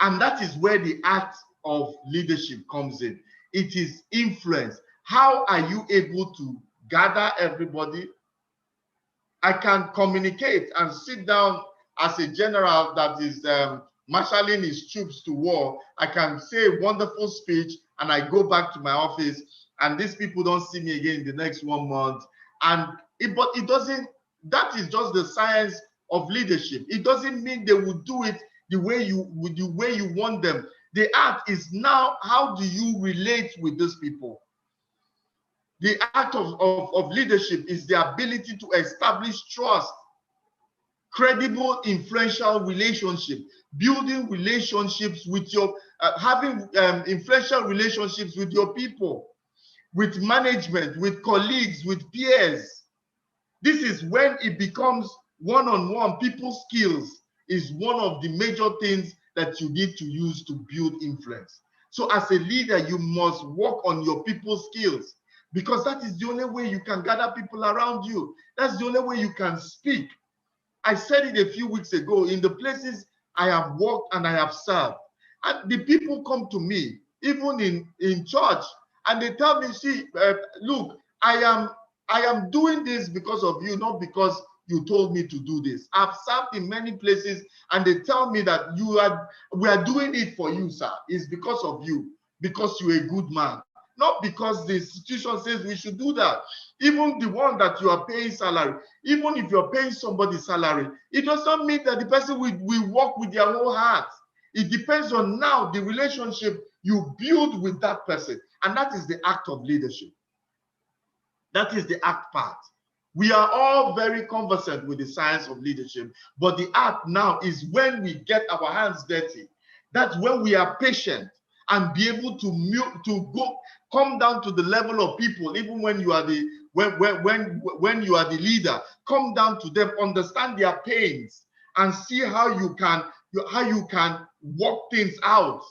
And that is where the art of leadership comes in. It is influence. How are you able to gather everybody? I can communicate and sit down as a general that is marshalling his troops to war. I can say a wonderful speech and I go back to my office and these people don't see me again in the next 1 month. But it doesn't, that is just the science of leadership. It doesn't mean they will do it the way you want them. The art is now, how do you relate with those people? The art of leadership is the ability to establish trust, credible, influential relationship, building relationships with your, having influential relationships with your people, with management, with colleagues, with peers. This is when it becomes one-on-one. People skills is one of the major things that you need to use to build influence. So as a leader, you must work on your people skills, because that is the only way you can gather people around you. That's the only way you can speak. I said it a few weeks ago, in the places I have worked and I have served, and the people come to me, even in church, and they tell me, see, look, I am doing this because of you, not because you told me to do this. I've served in many places and they tell me that we are doing it for you, sir. It's because of you, because you're a good man, not because the institution says we should do that. Even the one that you are paying salary, even if you're paying somebody salary, it does not mean that the person will work with their whole heart. It depends on now the relationship you build with that person. And that is the act of leadership. That is the act part. We are all very conversant with the science of leadership, but the art now is when we get our hands dirty. That's when we are patient and be able to come down to the level of people, even when you are when you are the leader. Come down to them, understand their pains, and see how you can work things out.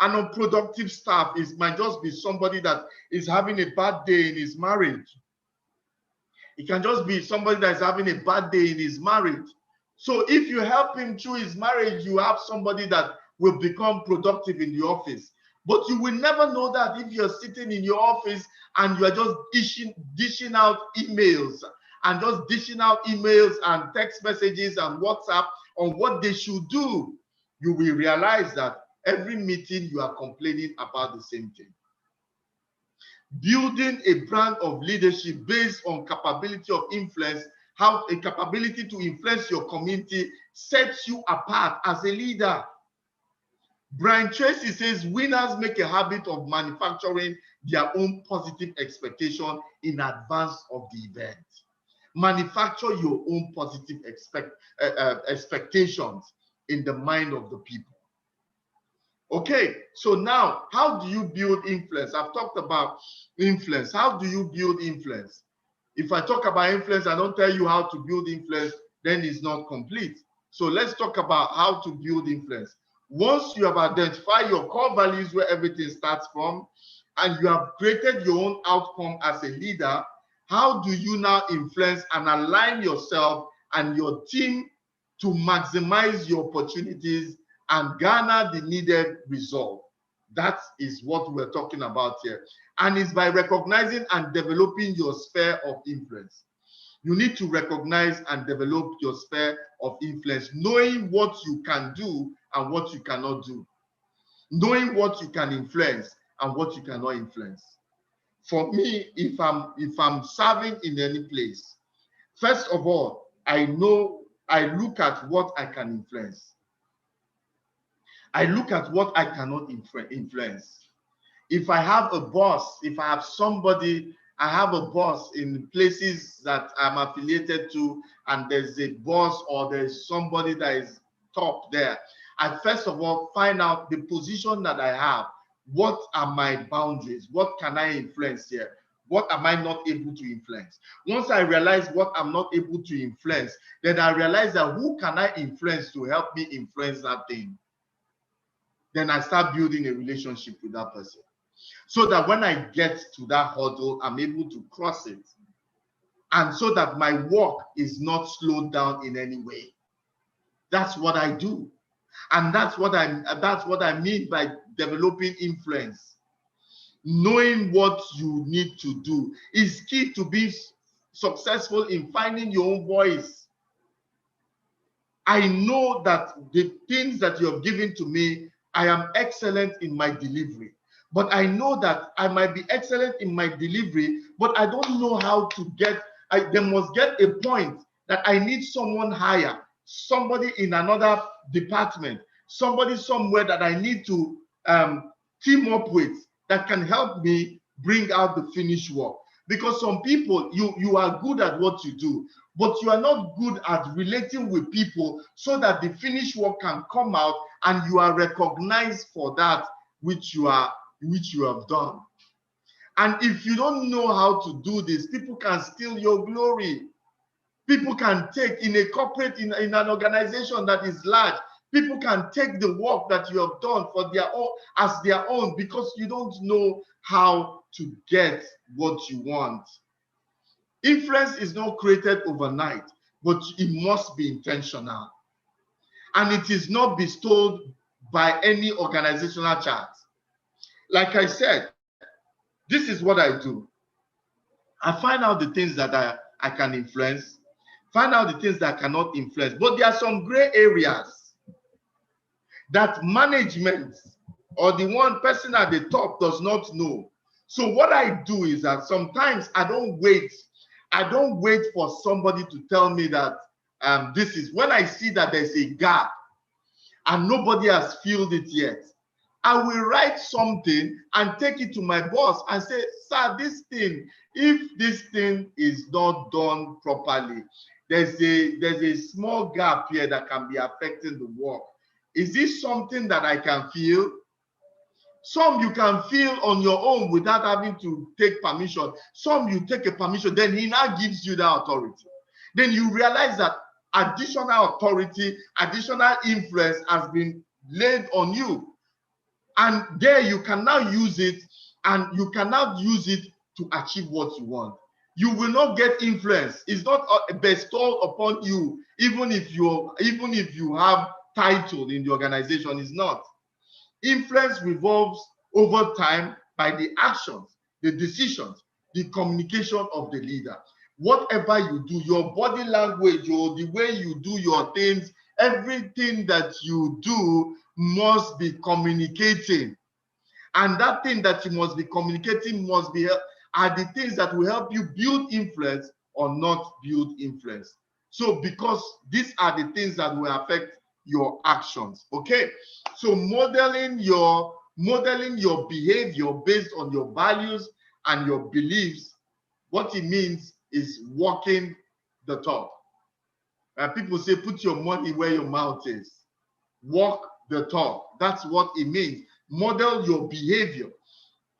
An unproductive staff might just be somebody that is having a bad day in his marriage. It can just be somebody that is having a bad day in his marriage. So if you help him through his marriage, you have somebody that will become productive in the office. But you will never know that if you're sitting in your office and you are just dishing out emails and text messages and WhatsApp on what they should do. You will realize that every meeting you are complaining about the same thing. Building a brand of leadership based on capability of influence, how a capability to influence your community sets you apart as a leader. Brian Tracy says winners make a habit of manufacturing their own positive expectation in advance of the event. Manufacture your own positive expectations in the mind of the people. Okay, so now, how do you build influence? I've talked about influence. How do you build influence? If I talk about influence, I don't tell you how to build influence, then it's not complete. So let's talk about how to build influence. Once you have identified your core values, where everything starts from, and you have created your own outcome as a leader, how do you now influence and align yourself and your team to maximize your opportunities and garner the needed result? That is what we're talking about here. And it's by recognizing and developing your sphere of influence. You need to recognize and develop your sphere of influence, knowing what you can do and what you cannot do, knowing what you can influence and what you cannot influence. For me, if I'm serving in any place, first of all, I look at what I can influence. I look at what I cannot influence. If I have a boss, if I have somebody, I have a boss in places that I'm affiliated to, and there's a boss or there's somebody that is top there, I first of all find out the position that I have. What are my boundaries? What can I influence here? What am I not able to influence? Once I realize what I'm not able to influence, then I realize that who can I influence to help me influence that thing? Then I start building a relationship with that person, so that when I get to that hurdle, I'm able to cross it. And so that my work is not slowed down in any way. That's what I do. And that's what I mean by developing influence. Knowing what you need to do is key to be successful in finding your own voice. I know that the things that you have given to me, I am excellent in my delivery. But I know that I might be excellent in my delivery, but I don't know how to get, there must get a point that I need someone higher, somebody in another department, somebody somewhere that I need to team up with that can help me bring out the finished work. Because some people, you are good at what you do, but you are not good at relating with people so that the finished work can come out and you are recognized for that which you have done. And if you don't know how to do this, people can steal your glory. People can take in a corporate, in an organization that is large, people can take the work that you have done for their own, as their own, because you don't know how to get what you want. Influence is not created overnight, but it must be intentional. And it is not bestowed by any organizational chart. Like I said, this is what I do. I find out the things that I can influence, find out the things that I cannot influence. But there are some gray areas that management or the one person at the top does not know. So what I do is that sometimes I don't wait for somebody to tell me that this is, when I see that there's a gap and nobody has filled it yet, I will write something and take it to my boss and say, sir, this thing, if this thing is not done properly, there's a small gap here that can be affecting the work. Is this something that I can fill? Some you can fill on your own without having to take permission. Some you take a permission, then he now gives you the authority. Then you realize that additional authority, additional influence has been laid on you. And there you can now use it, and you can now use it to achieve what you want. You will not get influence. It's not bestowed upon you, even if you have title in the organization. It's not. Influence revolves over time by the actions, the decisions, the communication of the leader. Whatever you do, your body language, or the way you do your things, everything that you do must be communicating. And that thing that you must be communicating must be are the things that will help you build influence or not build influence. So because these are the things that will affect your actions. Okay, so modeling your behavior based on your values and your beliefs, what it means is walking the talk. People say put your money where your mouth is. Walk the talk. That's what it means. Model your behavior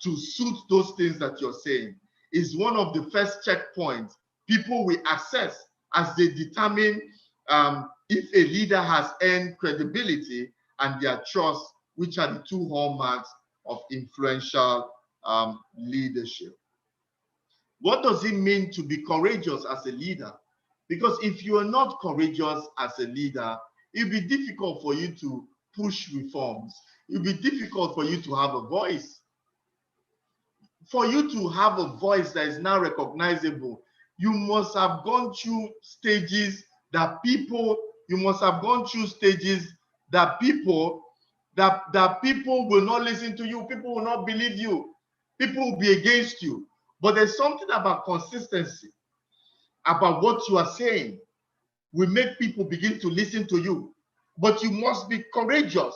to suit those things that you're saying is one of the first checkpoints people will assess as they determine if a leader has earned credibility and their trust, which are the two hallmarks of influential leadership. What does it mean to be courageous as a leader? Because if you are not courageous as a leader, it'll be difficult for you to push reforms. it'll be difficult for you to have a voice. For you to have a voice that is now recognizable, you must have gone through stages that people, you must have gone through stages that people will not listen to you, people will not believe you, people will be against you. But there's something about consistency, about what you are saying, will make people begin to listen to you. But you must be courageous.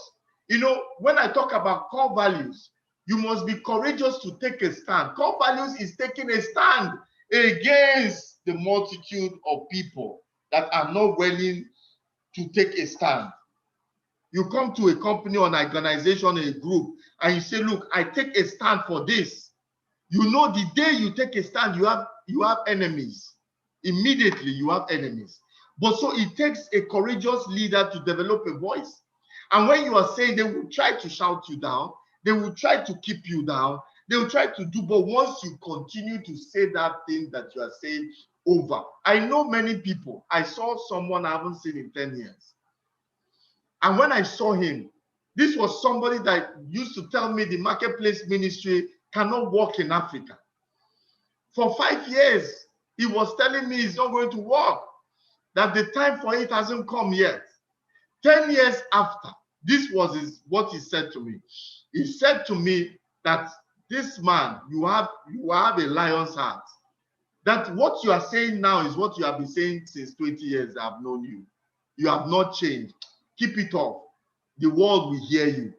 You know, when I talk about core values, you must be courageous to take a stand. Core values is taking a stand against the multitude of people that are not willing to take a stand. You come to a company or an organization, a group, and you say, look, I take a stand for this. You know, the day you take a stand, you have enemies. Immediately, you have enemies. But so it takes a courageous leader to develop a voice. And when you are saying, they will try to shout you down, they will try to keep you down, they will try to do, but once you continue to say that thing that you are saying over. I know many people. I saw someone I haven't seen in 10 years. And when I saw him, this was somebody that used to tell me the marketplace ministry cannot work in Africa. For 5 years, he was telling me it's not going to work, that the time for it hasn't come yet. 10 years after, this was what he said to me. He said to me that this man, you have a lion's heart. That what you are saying now is what you have been saying since 20 years I've known you. You have not changed. Keep it up. The world will hear you.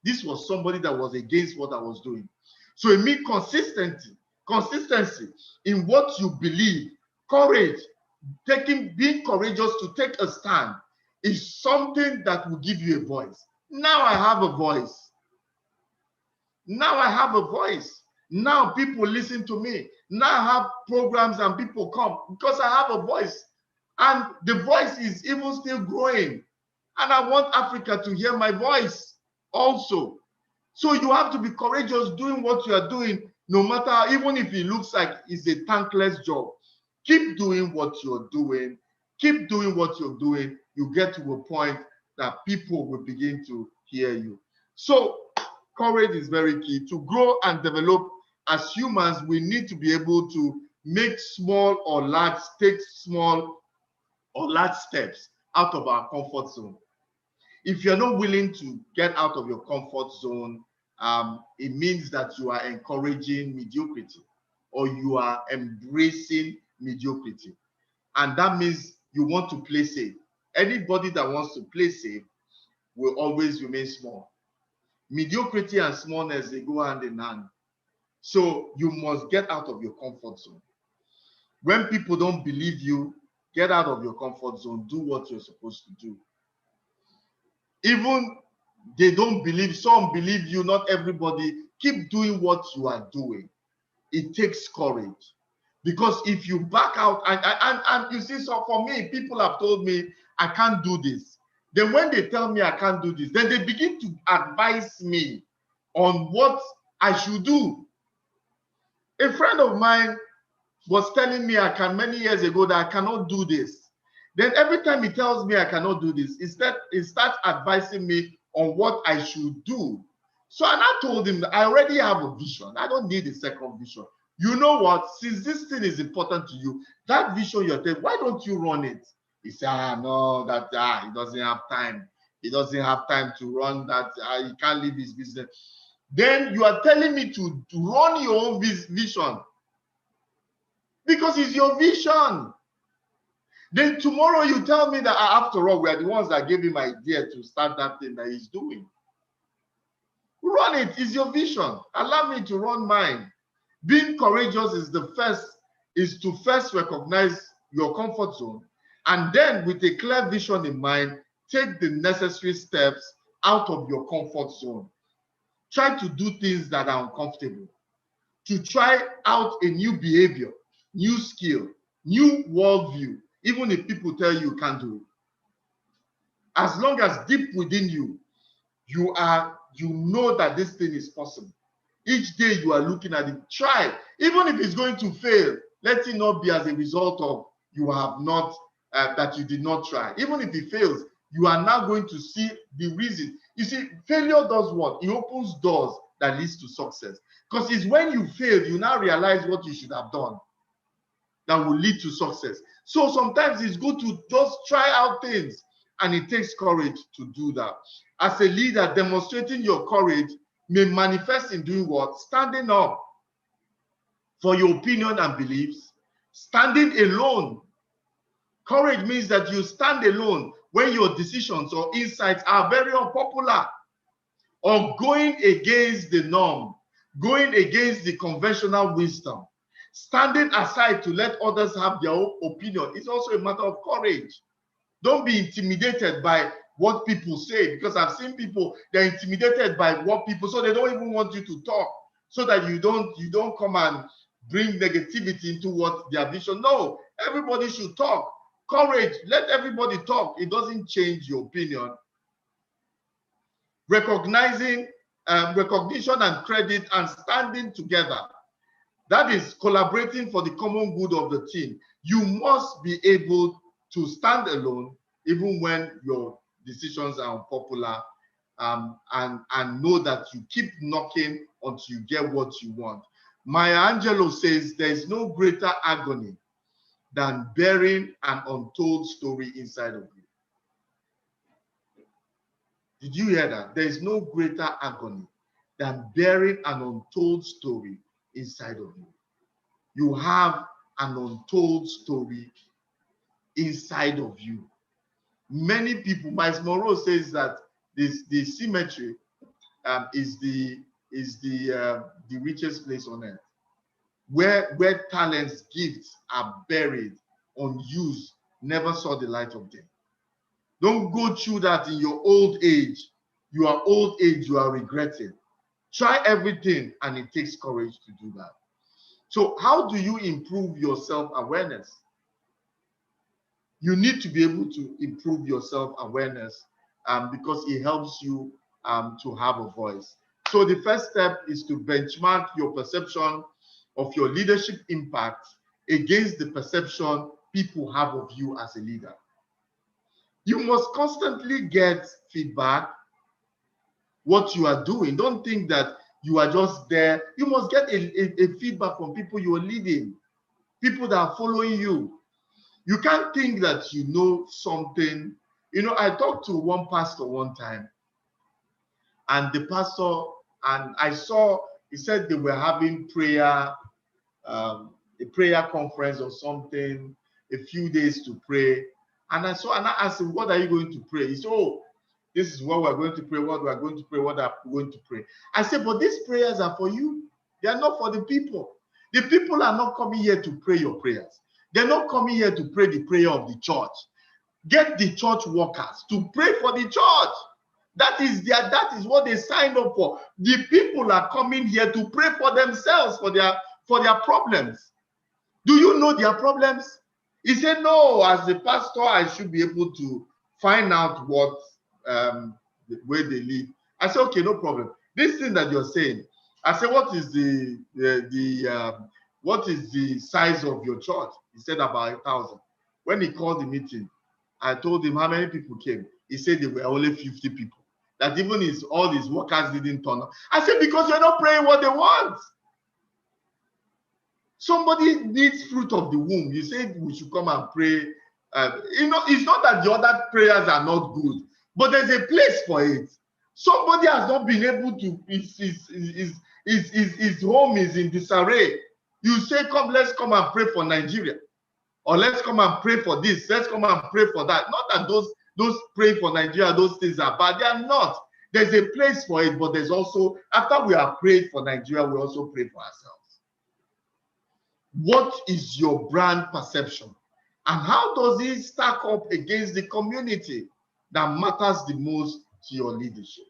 This was somebody that was against what I was doing. So it means consistency in what you believe, courage, being courageous to take a stand is something that will give you a voice. Now I have a voice. Now I have a voice. Now people listen to me. Now I have programs and people come because I have a voice. And the voice is even still growing. And I want Africa to hear my voice also. So you have to be courageous doing what you are doing, no matter, even if it looks like it's a thankless job. Keep doing what you're doing. Keep doing what you're doing. You get to a point that people will begin to hear you. So courage is very key. To grow and develop as humans, we need to be able to make small or large, take small or large steps out of our comfort zone. If you're not willing to get out of your comfort zone, it means that you are encouraging mediocrity or you are embracing mediocrity. And that means you want to play safe. Anybody that wants to play safe will always remain small. Mediocrity and smallness, they go hand in hand. So you must get out of your comfort zone. When people don't believe you, get out of your comfort zone. Do what you're supposed to do. Even they don't believe, some believe you, not everybody. Keep doing what you are doing. It takes courage. Because if you back out, and you see, so for me, people have told me, I can't do this. Then when they tell me I can't do this, then they begin to advise me on what I should do. A friend of mine was telling me many years ago that I cannot do this. Then every time he tells me I cannot do this, he starts advising me on what I should do. So and I told him that I already have a vision. I don't need a second vision. You know what? Since this thing is important to you, that vision you're telling, why don't you run it? He said, no, he doesn't have time. He doesn't have time to run that. He can't leave his business. Then you are telling me to run your own vision. Because it's your vision. Then tomorrow you tell me that after all, we are the ones that gave him idea to start that thing that he's doing. Run it. It's your vision. Allow me to run mine. Being courageous is to first recognize your comfort zone, and then with a clear vision in mind, take the necessary steps out of your comfort zone. Try to do things that are uncomfortable. To try out a new behavior, new skill, new worldview, even if people tell you can't do it. As long as deep within you, you know that this thing is possible. Each day you are looking at it, try. Even if it's going to fail, let it not be as a result of you have not, that you did not try. Even if it fails, you are now going to see the reason. You see, failure does what? It opens doors that leads to success. Because it's when you fail, you now realize what you should have done that will lead to success. So sometimes it's good to just try out things, and it takes courage to do that. As a leader, demonstrating your courage may manifest in doing what? Standing up for your opinion and beliefs, standing alone. Courage means that you stand alone when your decisions or insights are very unpopular, or going against the norm, going against the conventional wisdom. Standing aside to let others have their own opinion is also a matter of courage. Don't be intimidated by what people say, because I've seen people, they're intimidated by what people, so they don't even want you to talk, so that you don't come and bring negativity into what their vision. No, everybody should talk. Courage, let everybody talk. It doesn't change your opinion. Recognition and credit, and standing together. That is collaborating for the common good of the team. You must be able to stand alone even when your decisions are unpopular, and know that you keep knocking until you get what you want. Maya Angelou says there is no greater agony than bearing an untold story inside of you. Did you hear that? There is no greater agony than bearing an untold story inside of you. You have an untold story inside of you. Many people, Miles Monroe says that the cemetery is the richest place on earth, where talents, gifts are buried, unused, never saw the light of day. Don't go through that in your old age. Your old age, you are regretting. Try everything, and it takes courage to do that. So how do you improve your self-awareness? You need to be able to improve your self-awareness because it helps you to have a voice. So the first step is to benchmark your perception of your leadership impact against the perception people have of you as a leader. You must constantly get feedback, what you are doing. Don't think that you are just there. You must get a feedback from people you are leading, people that are following you. You can't think that you know something. You know, I talked to one pastor one time, and the pastor, and I saw, he said they were having prayer, a prayer conference or something, a few days to pray. And I saw, and I asked him, what are you going to pray? He said, oh, this is what we're going to pray, what we're going to pray, what are we going to pray. I said, but these prayers are for you. They are not for the people. The people are not coming here to pray your prayers. They're not coming here to pray the prayer of the church. Get the church workers to pray for the church. That is what they signed up for. The people are coming here to pray for themselves, for their problems. Do you know their problems? He said, no, as the pastor, I should be able to find out what the way they live. I said, okay, no problem. This thing that you're saying, I said, what is what is the size of your church? He said about 1,000. When he called the meeting, I told him how many people came. He said there were only 50 people. That even all his workers didn't turn up. I said, because you're not praying what they want. Somebody needs fruit of the womb. You said we should come and pray. You know, it's not that the other prayers are not good, but there's a place for it. Somebody has not been able to, his home is in disarray. You say, come, let's come and pray for Nigeria. Or let's come and pray for this. Let's come and pray for that. Not that those praying for Nigeria, those things are bad. They are not. There's a place for it, but there's also, after we have prayed for Nigeria, we also pray for ourselves. What is your brand perception? And how does it stack up against the community that matters the most to your leadership?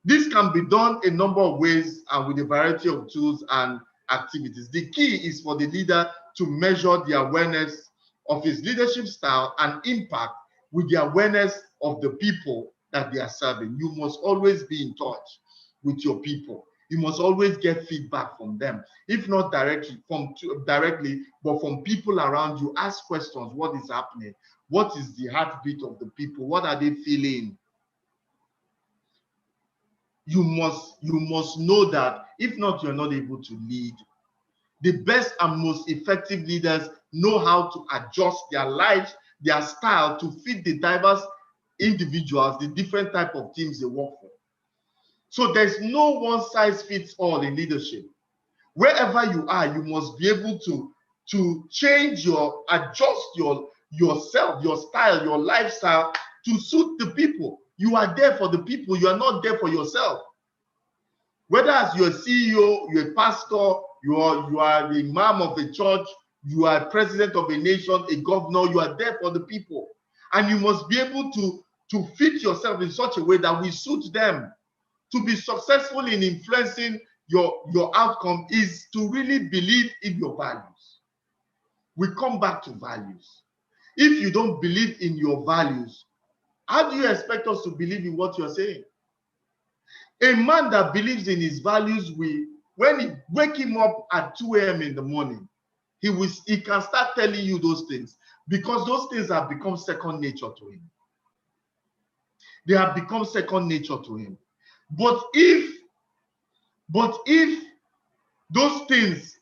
This can be done a number of ways and with a variety of tools and activities. The key is for the leader to measure the awareness of his leadership style and impact with the awareness of the people that they are serving. You must always be in touch with your people. You must always get feedback from them, if not directly, but from people around you. Ask questions. What is happening? What is the heartbeat of the people? What are they feeling? you must know that if not, you're not able to lead. The best and most effective leaders know how to adjust their lives, their style to fit the diverse individuals, the different type of teams they work for. So there's no one size fits all in leadership. Wherever you are, you must be able to change adjust yourself, your style, your lifestyle to suit the people. You are there for the people. You are not there for yourself. Whether as you're a CEO, you're a pastor, you are the imam of a church, you are president of a nation, a governor, you are there for the people. And you must be able to fit yourself in such a way that will suit them. To be successful in influencing your outcome is to really believe in your values. We come back to values. If you don't believe in your values, how do you expect us to believe in what you're saying? A man that believes in his values, when you wake him up at 2 a.m. in the morning, he can start telling you those things because those things have become second nature to him. They have become second nature to him. But if those things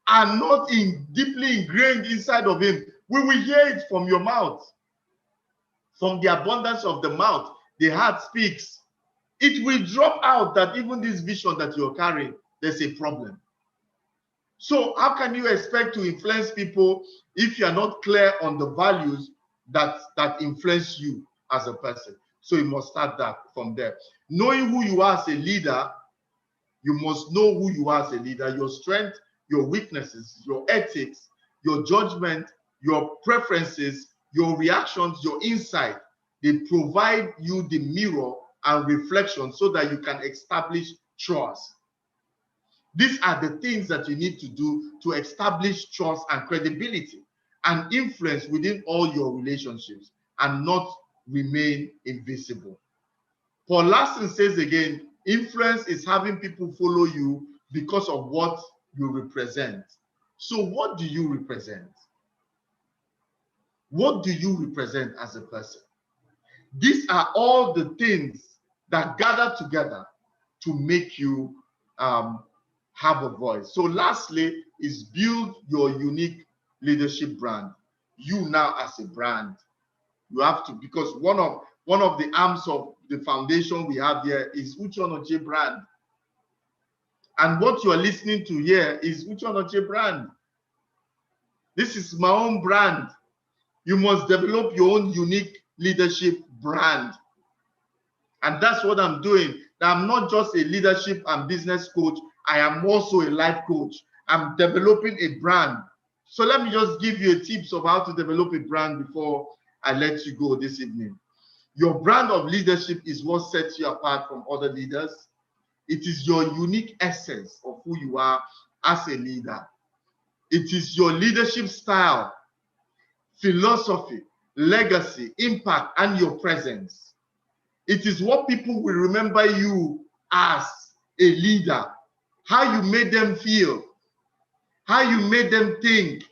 are not deeply ingrained inside of him, we will hear it from your mouth. From the abundance of the mouth, the heart speaks. It will drop out that even this vision that you're carrying, there's a problem. So how can you expect to influence people if you're not clear on the values that influence you as a person? So you must start that from there. Knowing who you are as a leader, you must know who you are as a leader, your strength, your weaknesses, your ethics, your judgment, your preferences, your reactions, your insight. They provide you the mirror and reflection so that you can establish trust. These are the things that you need to do to establish trust and credibility and influence within all your relationships and not remain invisible. Paul Larson says again, influence is having people follow you because of what you represent. So what do you represent? What do you represent as a person? These are all the things that gather together to make you have a voice. So lastly is build your unique leadership brand. You now as a brand, you have to, because one of the arms of the foundation we have here is Uche Onochie brand. And what you are listening to here is Uche Onochie brand. This is my own brand. You must develop your own unique leadership brand. And that's what I'm doing. I'm not just a leadership and business coach. I am also a life coach. I'm developing a brand. So let me just give you a tips of how to develop a brand before I let you go this evening. Your brand of leadership is what sets you apart from other leaders. It is your unique essence of who you are as a leader. It is your leadership style, philosophy, legacy, impact, and your presence. It is what people will remember you as a leader, how you made them feel, how you made them think,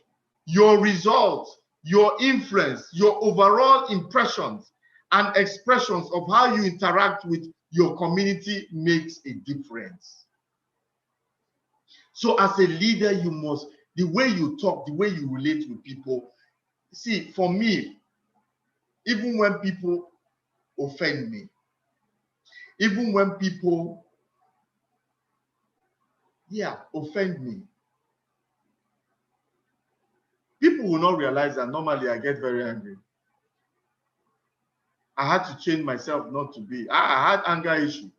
your results, your influence, your overall impressions and expressions of how you interact with your community makes a difference. So as a leader, you must, the way you talk, the way you relate with people. See, for me, even when people offend me, even when people, offend me, people will not realize that normally I get very angry. I had to train myself not to be. I had anger issue.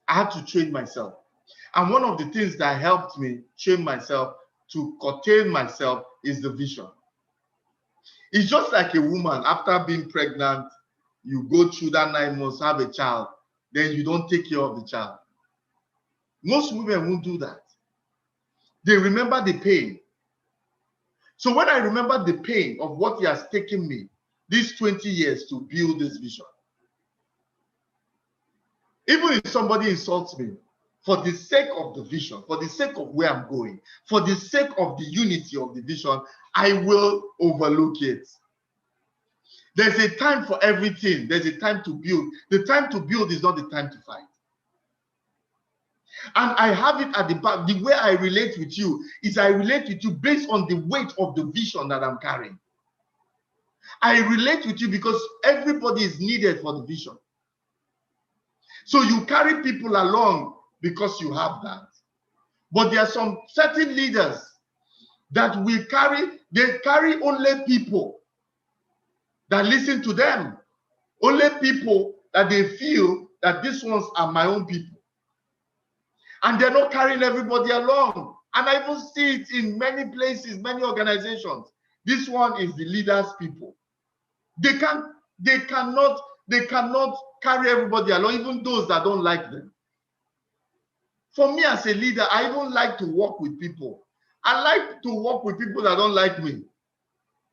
I had to train myself. And one of the things that helped me train myself to curtail myself is the vision. It's just like a woman, after being pregnant, you go through that 9 months, have a child, then you don't take care of the child. Most women won't do that. They remember the pain. So when I remember the pain of what it has taken me these 20 years to build this vision, even if somebody insults me, for the sake of the vision, for the sake of where I'm going, for the sake of the unity of the vision, I will overlook it. There's a time for everything. There's a time to build. The time to build is not the time to fight. And I have it at the back. The way I relate with you is I relate with you based on the weight of the vision that I'm carrying. I relate with you because everybody is needed for the vision. So you carry people along because you have that. But there are some certain leaders that will carry, they carry only people that listen to them. Only people that they feel that these ones are my own people. And they're not carrying everybody along. And I even see it in many places, many organizations. This one is the leaders' people. They cannot carry everybody along, even those that don't like them. For me as a leader, I even like to work with people. I like to work with people that don't like me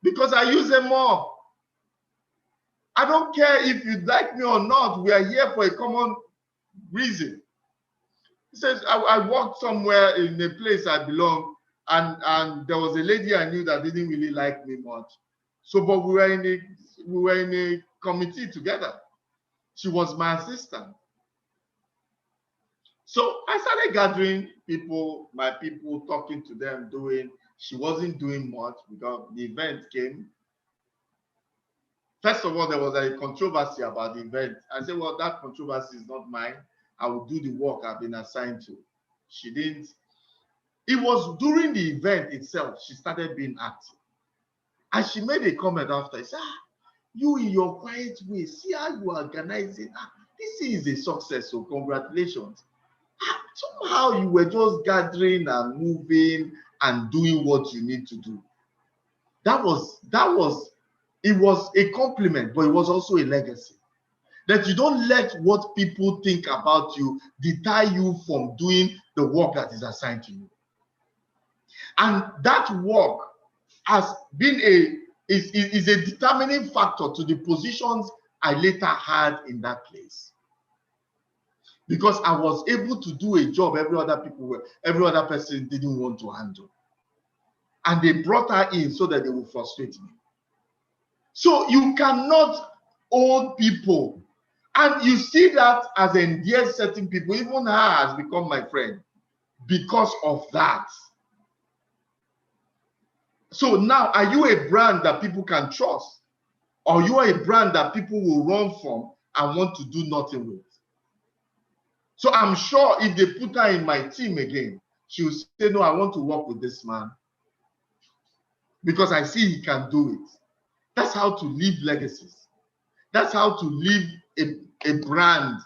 because I use them more. I don't care if you like me or not. We are here for a common reason. He says, I worked somewhere in a place I belong, and there was a lady I knew that didn't really like me much. So, but we were in a committee together. She was my assistant. So I started gathering people, my people, talking to them, she wasn't doing much because the event came. First of all, there was a controversy about the event. I said, well, that controversy is not mine. I will do the work I've been assigned to. She didn't. It was during the event itself, she started being active. And she made a comment after. She said, you in your quiet way, see how you are organizing. This is a success, so congratulations. Somehow you were just gathering and moving and doing what you need to do. It was a compliment, but it was also a legacy. That you don't let what people think about you deter you from doing the work that is assigned to you. And that work has been is a determining factor to the positions I later had in that place. Because I was able to do a job every other person didn't want to handle. And they brought her in so that they would frustrate me. So you cannot hold people. And you see that as endeared certain people. Even her has become my friend because of that. So now, are you a brand that people can trust? Or you are a brand that people will run from and want to do nothing with? So I'm sure if they put her in my team again, she will say, no, I want to work with this man because I see he can do it. That's how to leave legacies. That's how to leave a brand.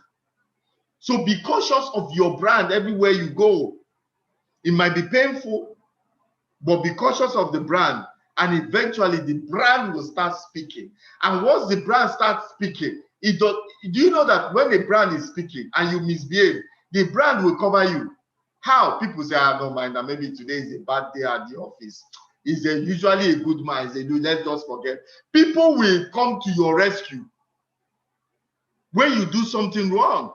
So be cautious of your brand everywhere you go. It might be painful, but be cautious of the brand. And eventually the brand will start speaking. And once the brand starts speaking, do you know that when a brand is speaking and you misbehave, the brand will cover you? How? People say, I don't mind that maybe today is a bad day at the office. Is usually a good man. They do, let's just forget. People will come to your rescue when you do something wrong.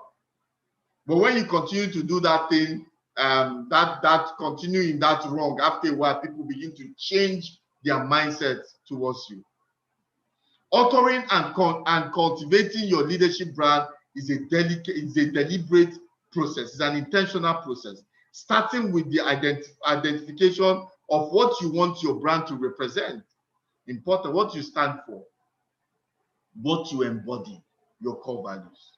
But when you continue to do that thing, that continue in that wrong, after a while, people begin to change their mindset towards you. Authoring and cultivating your leadership brand is a deliberate process. It's an intentional process, starting with the identification of what you want your brand to represent. Important, what you stand for, what you embody, your core values.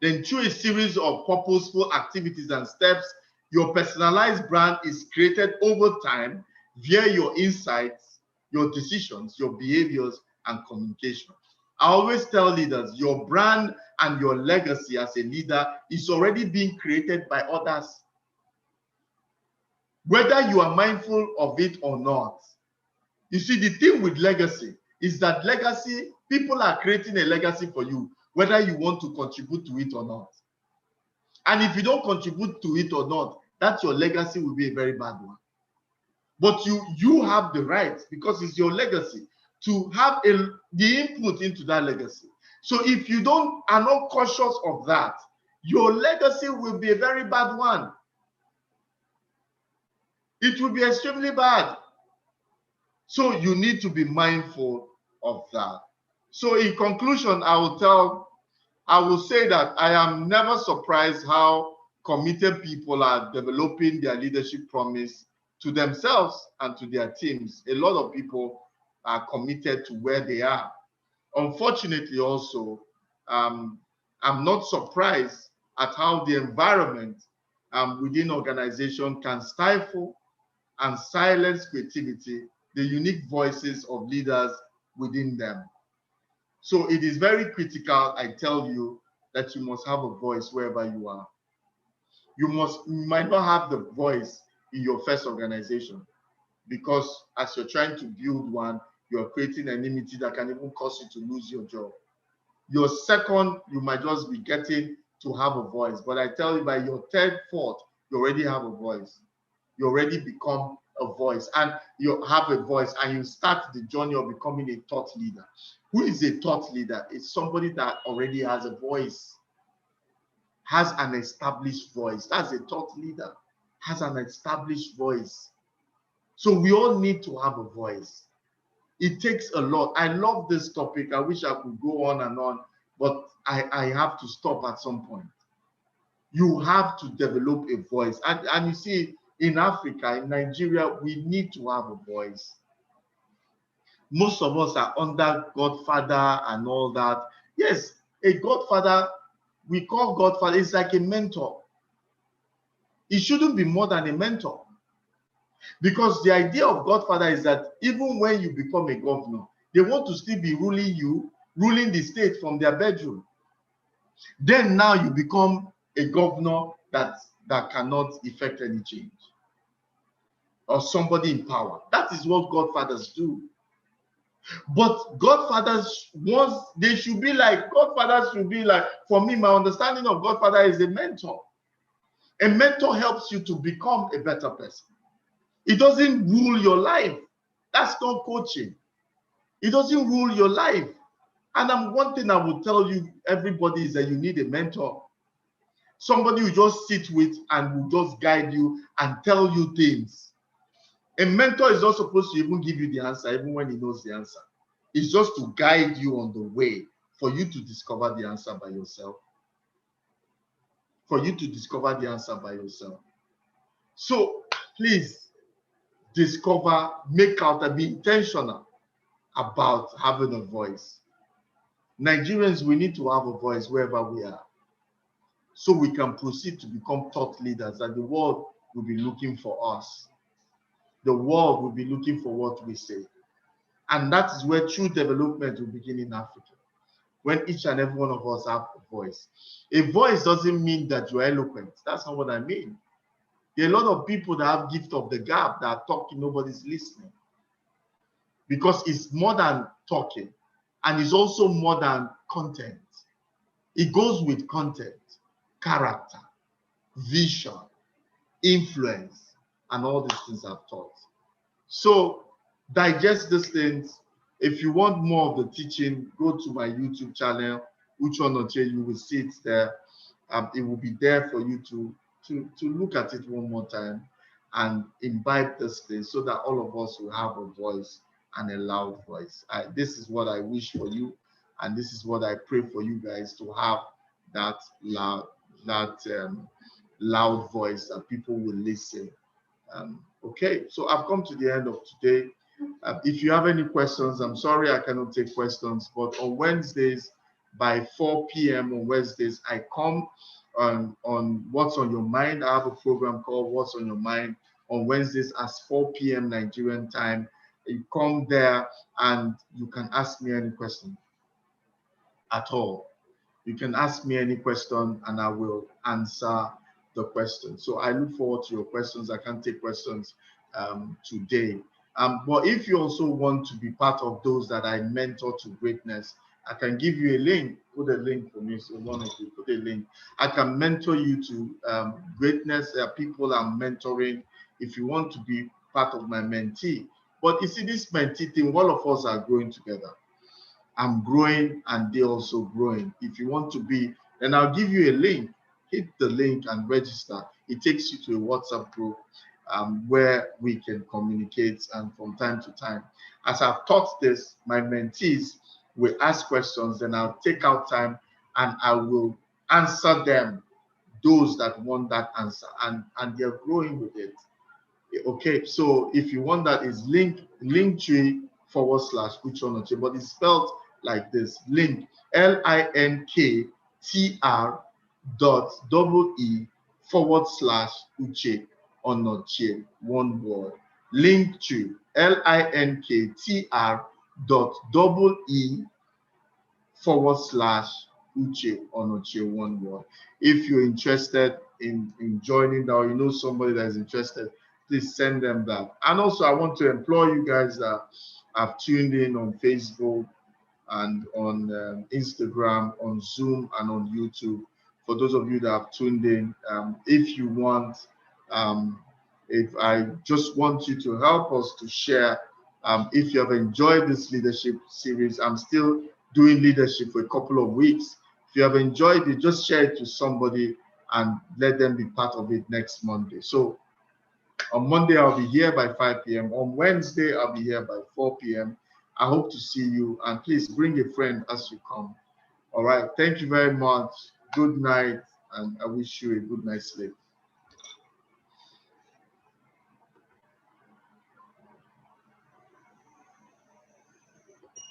Then through a series of purposeful activities and steps, your personalized brand is created over time via your insights, your decisions, your behaviors, and communication. I always tell leaders, your brand and your legacy as a leader is already being created by others. Whether you are mindful of it or not. You see, the thing with legacy is that legacy, people are creating a legacy for you, whether you want to contribute to it or not. And if you don't contribute to it or not, that your legacy will be a very bad one. But you have the right, because it's your legacy, to have the input into that legacy. So if you are not cautious of that, your legacy will be a very bad one. It will be extremely bad. So you need to be mindful of that. So in conclusion, I will say that I am never surprised how committed people are developing their leadership promise to themselves and to their teams. A lot of people are committed to where they are. Unfortunately, also, I'm not surprised at how the environment within organization can stifle and silence creativity, the unique voices of leaders within them. So it is very critical, I tell you, that you must have a voice wherever you are. You might not have the voice in your first organization, because as you're trying to build one, you're creating enmity that can even cause you to lose your job. Your second, you might just be getting to have a voice. But I tell you, by your third, fourth, you already have a voice. You already become a voice, and you have a voice, and you start the journey of becoming a thought leader. Who is a thought leader? It's somebody that already has a voice, has an established voice. That's a thought leader, has an established voice. So we all need to have a voice. It takes a lot. I love this topic. I wish I could go on, but I have to stop at some point. You have to develop a voice. And you see, in Africa, in Nigeria, we need to have a voice. Most of us are under Godfather and all that. Yes, a Godfather, we call Godfather, it's like a mentor. It shouldn't be more than a mentor. Because the idea of Godfather is that even when you become a governor, they want to still be ruling you, ruling the state from their bedroom. Then now you become a governor that cannot effect any change, or somebody in power. That is what Godfathers do. But Godfathers, Godfathers should be like, for me, my understanding of Godfather is a mentor. A mentor helps you to become a better person. It doesn't rule your life. That's not coaching. It doesn't rule your life. And one thing I will tell you, everybody, is that you need a mentor. Somebody you just sit with and will just guide you and tell you things. A mentor is not supposed to even give you the answer, even when he knows the answer. It's just to guide you on the way for you to discover the answer by yourself. For you to discover the answer by yourself. So please discover, make out, and be intentional about having a voice. Nigerians, we need to have a voice wherever we are, so we can proceed to become thought leaders, and the world will be looking for us. The world will be looking for what we say. And that is where true development will begin in Africa, when each and every one of us have a voice. A voice doesn't mean that you're eloquent. That's not what I mean. There are a lot of people that have gift of the gab that are talking, nobody's listening. Because it's more than talking, and it's also more than content. It goes with content, character, vision, influence, and all these things I've taught. So digest these things. If you want more of the teaching, go to my YouTube channel, Uche Onoche. You will see it there. It will be there for you to look at it one more time and imbibe this thing, so that all of us will have a voice, and a loud voice. This is what I wish for you, and this is what I pray for you guys, to have that loud voice that people will listen. Okay, so I've come to the end of today. If you have any questions, I'm sorry I cannot take questions, but on Wednesdays by 4 p.m. on Wednesdays, I come on What's on Your Mind. I have a program called What's on Your Mind on Wednesdays at 4 p.m. Nigerian time. You come there and you can ask me any question at all. You can ask me any question and I will answer the question. So I look forward to your questions. I can't take questions today. But if you also want to be part of those that I mentor to greatness, I can give you a link. Put a link for me. So one of you put a link. I can mentor you to greatness. There are people I'm mentoring. If you want to be part of my mentee. But you see, this mentee thing, all of us are growing together. I'm growing and they're also growing. If you want to be, then I'll give you a link. Hit the link and register. It takes you to a WhatsApp group where we can communicate, and from time to time. As I've taught this, my mentees we ask questions, then I'll take out time and I will answer them, those that want that answer, and they're growing with it. Okay, so if you want that, is linktree /Uche Onochie, but it's spelled like this: link linktr.ee/Uche Onochie, one word. Linktree linktr.ee/Uche Onochie, one word. If you're interested in joining that, or you know somebody that is interested, please send them that. And also, I want to implore you guys that have tuned in on Facebook and on Instagram, on Zoom, and on YouTube. For those of you that have tuned in, if you want, if I just want you to help us to share, if you have enjoyed this leadership series, I'm still doing leadership for a couple of weeks. If you have enjoyed it, just share it to somebody and let them be part of it next Monday. So on Monday, I'll be here by 5 p.m. On Wednesday, I'll be here by 4 p.m. I hope to see you, and please bring a friend as you come. All right. Thank you very much. Good night, and I wish you a good night's sleep.